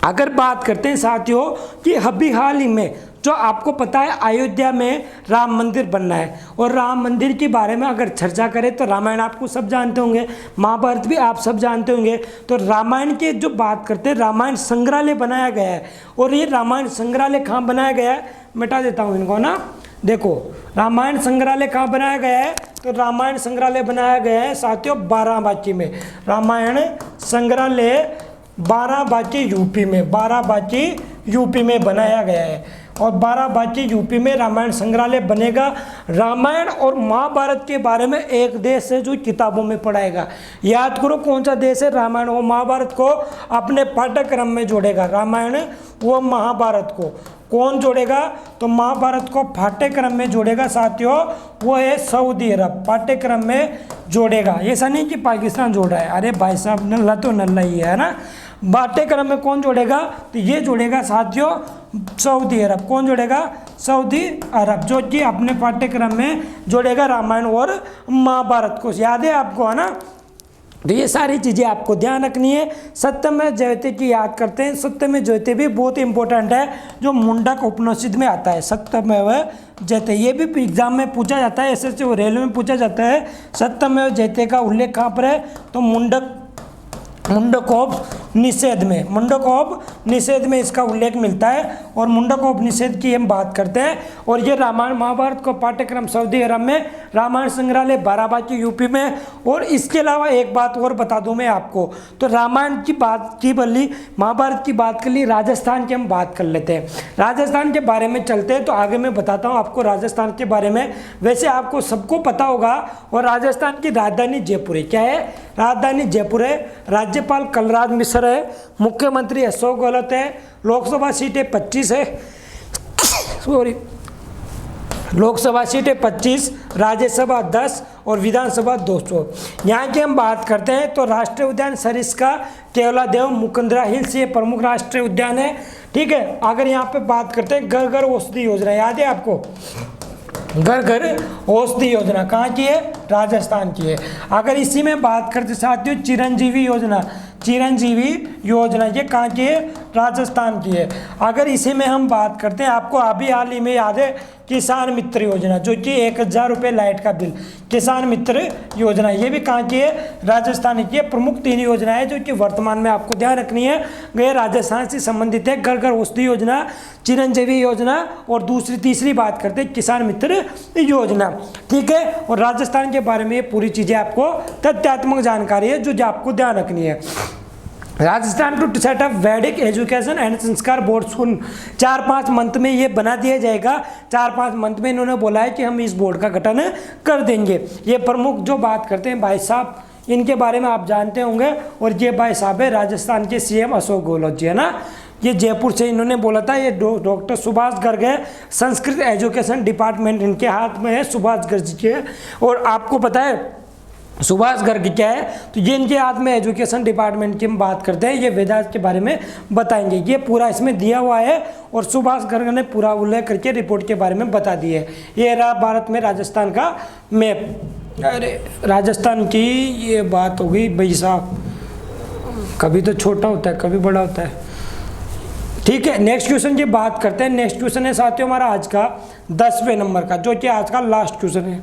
अगर बात करते हैं साथियों कि अभी हाल ही में जो आपको पता है अयोध्या में राम मंदिर बनना है, और राम मंदिर के बारे में अगर चर्चा करें तो रामायण आपको सब जानते होंगे, महाभारत भी आप सब जानते होंगे। तो रामायण के जो बात करते हैं, रामायण संग्रहालय बनाया गया है। और ये रामायण संग्रहालय कहाँ बनाया गया है? मिटा देता हूँ इनको ना। देखो रामायण संग्रहालय कहाँ बनाया गया है? तो रामायण संग्रहालय बनाया गया है साथियों बाराबांकी में। रामायण संग्रहालय बाराबांकी यूपी में बनाया गया है। और बाराबांकी यूपी में रामायण संग्रहालय बनेगा। रामायण और महाभारत के बारे में एक देश है जो किताबों में पढ़ाएगा। याद करो कौन सा देश है? रामायण और महाभारत को अपने पाठ्यक्रम में जोड़ेगा। रामायण व महाभारत को कौन जोड़ेगा? तो महाभारत को पाठ्यक्रम में जोड़ेगा साथियों, वो है सऊदी अरब, पाठ्यक्रम में जोड़ेगा। ऐसा नहीं कि पाकिस्तान जोड़ रहा है, अरे भाई साहब नल्ला तो नल्ला ही है ना। पाठ्यक्रम में कौन जोड़ेगा? तो ये जोड़ेगा साथियों सऊदी अरब। कौन जोड़ेगा? सऊदी अरब, जो कि अपने पाठ्यक्रम में जोड़ेगा रामायण और महाभारत को। याद है आपको, है ना? तो ये सारी चीज़ें आपको ध्यान रखनी है। सत्यमेव जयते की याद करते हैं। सत्यमेव जयते भी बहुत इंपॉर्टेंट है, जो मुंडक उपनिषद में आता है। सत्यमेव जयते ये भी एग्जाम में पूछा जाता है, एसएससी और रेलवे में पूछा जाता है। सत्यमेव जयते का उल्लेख कहाँ पर है? तो मुंडकोपनिषद में इसका उल्लेख मिलता है। और मुंडकोपनिषद की हम बात करते हैं। और ये रामायण महाभारत को पाठ्यक्रम सऊदी अरब में, रामायण संग्रहालय बाराबांकी यूपी में। और इसके अलावा एक बात और बता दूं मैं आपको, तो रामायण की बात की बल्ली, महाभारत की बात कर ली, राजस्थान की हम बात कर लेते हैं। राजस्थान के बारे में चलते हैं, तो आगे मैं बताता हूँ आपको राजस्थान के बारे में। वैसे आपको सबको पता होगा, और राजस्थान की राजधानी जयपुर है। क्या है? राजधानी जयपुर है। राज्यपाल कलराज मिश्र है। मुख्यमंत्री अशोक गहलोत है। लोकसभा सीटें 25 है। लोकसभा सीटें 25, राज्यसभा 10 और विधानसभा 200। यहाँ की हम बात करते हैं तो राष्ट्रीय उद्यान सरिस्का केवलादेव मुकुंदरा हिल्स ये प्रमुख राष्ट्रीय उद्यान है, ठीक है। अगर यहाँ पे बात करते हैं घर घर औषधि योजना, याद है आपको? घर घर औषधि योजना कहाँ की है? राजस्थान की है। अगर इसी में बात करते साथियों चिरंजीवी योजना ये कहाँ की है? राजस्थान की है। अगर इसी में हम बात करते हैं, आपको अभी हाल ही में याद है किसान मित्र योजना, जो कि 1000 रुपये लाइट का बिल, किसान मित्र योजना, ये भी कहाँ की है? राजस्थान की है। प्रमुख 3 योजनाएं जो कि वर्तमान में आपको ध्यान रखनी है, वे राजस्थान से संबंधित है। घर घर औषधि योजना, चिरंजीवी योजना, और तीसरी बात करते हैं किसान मित्र योजना, ठीक है। और राजस्थान के बारे में ये पूरी चीज़ें आपको तथ्यात्मक जानकारी है जो आपको ध्यान रखनी है। राजस्थान टू सेट अप वैदिक एजुकेशन एंड संस्कार बोर्ड स्कूल, 4-5 मंथ में ये बना दिया जाएगा। 4-5 मंथ में इन्होंने बोला है कि हम इस बोर्ड का गठन कर देंगे। ये प्रमुख जो बात करते हैं भाई साहब, इनके बारे में आप जानते होंगे। और ये भाई साहब है राजस्थान के सीएम अशोक गहलोत जी, है ना। ये जयपुर से इन्होंने बोला था। ये डॉक्टर सुभाष गर्ग है, संस्कृत एजुकेशन डिपार्टमेंट इनके हाथ में है, सुभाष गर्ग जी के। और आपको पता है सुभाष गर्ग क्या है, तो ये इनके हाथ में एजुकेशन डिपार्टमेंट की हम बात करते हैं, ये वेदांत के बारे में बताएंगे, ये पूरा इसमें दिया हुआ है और सुभाष गर्ग ने पूरा उल्लेख करके रिपोर्ट के बारे में बता दी है। ये रहा भारत में राजस्थान का मैप। अरे राजस्थान की ये बात हो गई भाई साहब, कभी तो छोटा होता है कभी बड़ा होता है। ठीक है, नेक्स्ट क्वेश्चन की बात करते हैं। नेक्स्ट क्वेश्चन है साथियों हमारा आज का 10वें नंबर का, जो कि आज का लास्ट क्वेश्चन है।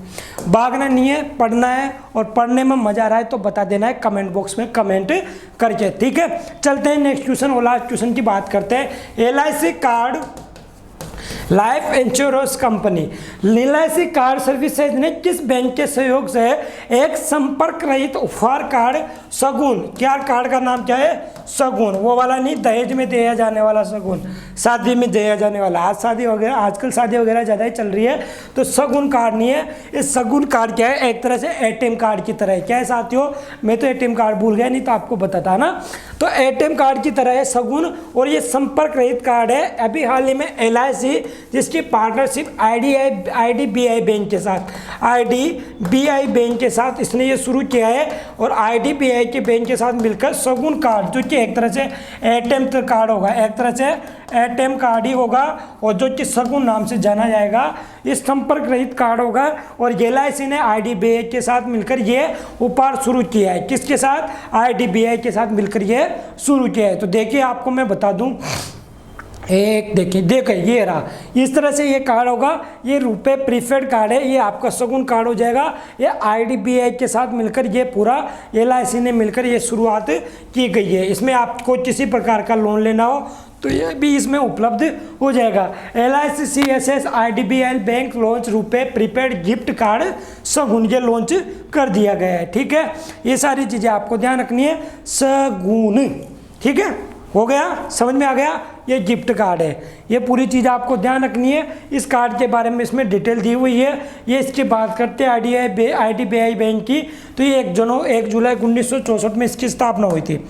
भागना नहीं है, पढ़ना है, और पढ़ने में मजा आ रहा है तो बता देना है कमेंट बॉक्स में कमेंट करके। ठीक है, चलते हैं नेक्स्ट क्वेश्चन और लास्ट क्वेश्चन की बात करते हैं। LIC card life insurance company LIC card services ने किस बैंक के सहयोग से एक संपर्क रहित उपहार कार्ड सगुन, क्या कार्ड का नाम क्या है, सगुन, वो वाला नहीं दहेज में दिया जाने वाला सगुन, शादी में दिया जाने वाला, आज शादी वगैरह आजकल शादी वगैरह ज़्यादा ही चल रही है तो सगुन कार्ड नहीं है। इस सगुन कार्ड क्या है, एक तरह से ATM कार्ड की तरह है। क्या है साथियों, मैं तो ATM कार्ड भूल गया, नहीं तो आपको बताता ना। तो ATM कार्ड की तरह है सगुन, और ये संपर्क रहित कार्ड है। अभी हाल ही में LIC जिसकी पार्टनरशिप IDBI बैंक के साथ, IDBI बैंक के साथ इसने ये शुरू किया है, और IDBI के बैंक के साथ मिलकर सगुन कार्ड, जो कि एक तरह से ATM कार्ड होगा, एक तरह से ATM कार्ड ही होगा, और जो कि सगुन नाम से जाना जाएगा, इस संपर्क रहित कार्ड होगा। और LIC ने IDBI के साथ मिलकर ये उपहार शुरू किया है। किसके साथ, IDBI के साथ मिलकर ये शुरू किया है। तो देखिए आपको मैं बता दूं, एक देखिए ये रहा, इस तरह से ये कार्ड होगा, ये रुपए प्रीफेड कार्ड है, ये आपका सगुन कार्ड हो जाएगा। ये IDBI के साथ मिलकर ये पूरा LIC ने मिलकर ये शुरुआत की गई है। इसमें आपको किसी प्रकार का लोन लेना हो तो ये भी इसमें उपलब्ध हो जाएगा। LIC CSS IDBI bank launch रुपए प्रीपेड गिफ्ट कार्ड सगुन, ये लॉन्च कर दिया गया है। ठीक है, ये सारी चीज़ें आपको ध्यान रखनी है, सगुन। ठीक है, हो गया, समझ में आ गया, ये गिफ्ट कार्ड है, ये पूरी चीज़ आपको ध्यान रखनी है। इस कार्ड के बारे में इसमें डिटेल दी हुई है। ये इसकी बात करते हैं IDBI बैंक की, तो ये 1 जुलाई 1964 में इसकी स्थापना हुई थी।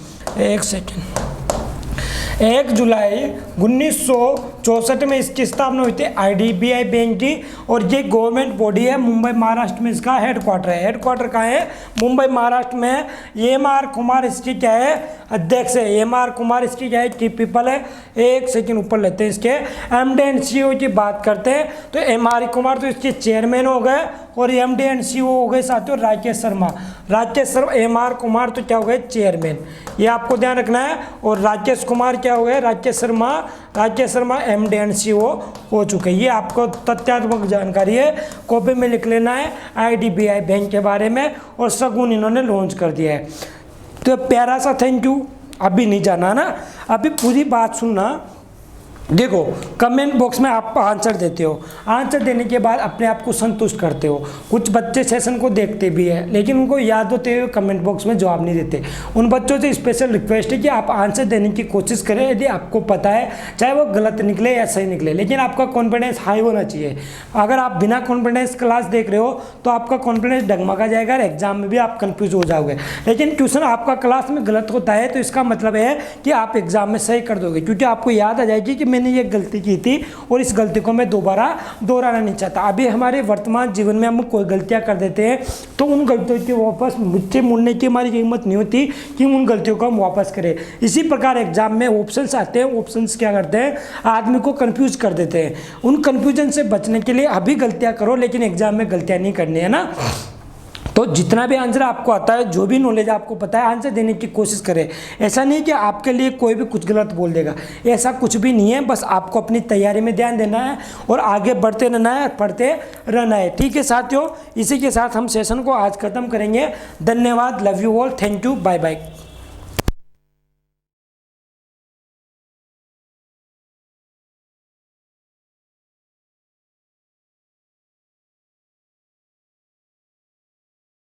1 जुलाई 1964 में इसकी स्थापना हुई थी IDBI बैंक की, और ये गवर्नमेंट बॉडी है, मुंबई महाराष्ट्र में इसका हेडक्वार्टर है। हेडक्वार्टर कहाँ है, मुंबई महाराष्ट्र में है। MR कुमार इसकी क्या है, अध्यक्ष है। MR कुमार इसकी क्या है, की पीपल है। एक सेकंड ऊपर लेते हैं इसके MD एंड CEO की बात करते हैं, तो MR कुमार तो इसके चेयरमैन हो गए, और MD एंड CEO हो गए साथियों राकेश शर्मा। MR कुमार तो क्या हो गए, चेयरमैन, ये आपको ध्यान रखना है। और राकेश कुमार क्या हो गए, Rakesh Sharma MD and CEO हो चुके हैं। ये आपको तथ्यात्मक जानकारी है, कॉपी में लिख लेना है IDBI बैंक के बारे में, और सगुन इन्होंने लॉन्च कर दिया है। तो प्यारा सा थैंक यू, अभी नहीं जाना ना, अभी पूरी बात सुनना। देखो कमेंट बॉक्स में आप आंसर देते हो, आंसर देने के बाद अपने आप को संतुष्ट करते हो। कुछ बच्चे सेशन को देखते भी है लेकिन उनको याद होते हुए कमेंट बॉक्स में जवाब नहीं देते। उन बच्चों से स्पेशल रिक्वेस्ट है कि आप आंसर देने की कोशिश करें, यदि आपको पता है, चाहे वो गलत निकले या सही निकले, लेकिन आपका कॉन्फिडेंस हाई होना चाहिए। अगर आप बिना कॉन्फिडेंस क्लास देख रहे हो तो आपका कॉन्फिडेंस डगमगा जाएगा और एग्जाम में भी आप कन्फ्यूज हो जाओगे। लेकिन ट्यूशन आपका क्लास में गलत होता है तो इसका मतलब है कि आप एग्जाम में सही कर दोगे, क्योंकि आपको याद आ जाएगी कि मैंने ये गलती की थी और इस गलती को मैं दोबारा दोहराना नहीं चाहता। अभी हमारे वर्तमान जीवन में हम कोई गलतियां कर देते हैं तो उन गलतियों के वापस मुझसे मुड़ने की हमारी हिम्मत नहीं होती कि उन गलतियों को हम वापस करें। इसी प्रकार एग्जाम में ऑप्शंस आते हैं, ऑप्शंस क्या करते हैं, आदमी को कंफ्यूज कर देते हैं। उन कंफ्यूजन से बचने के लिए अभी गलतियां करो लेकिन एग्जाम में गलतियां नहीं करनी है ना। तो जितना भी आंसर आपको आता है, जो भी नॉलेज आपको पता है, आंसर देने की कोशिश करें। ऐसा नहीं कि आपके लिए कोई भी कुछ गलत बोल देगा, ऐसा कुछ भी नहीं है। बस आपको अपनी तैयारी में ध्यान देना है और आगे बढ़ते रहना है, पढ़ते रहना है। ठीक है साथियों, इसी के साथ हम सेशन को आज खत्म करेंगे। धन्यवाद, love you all, thank you, bye bye.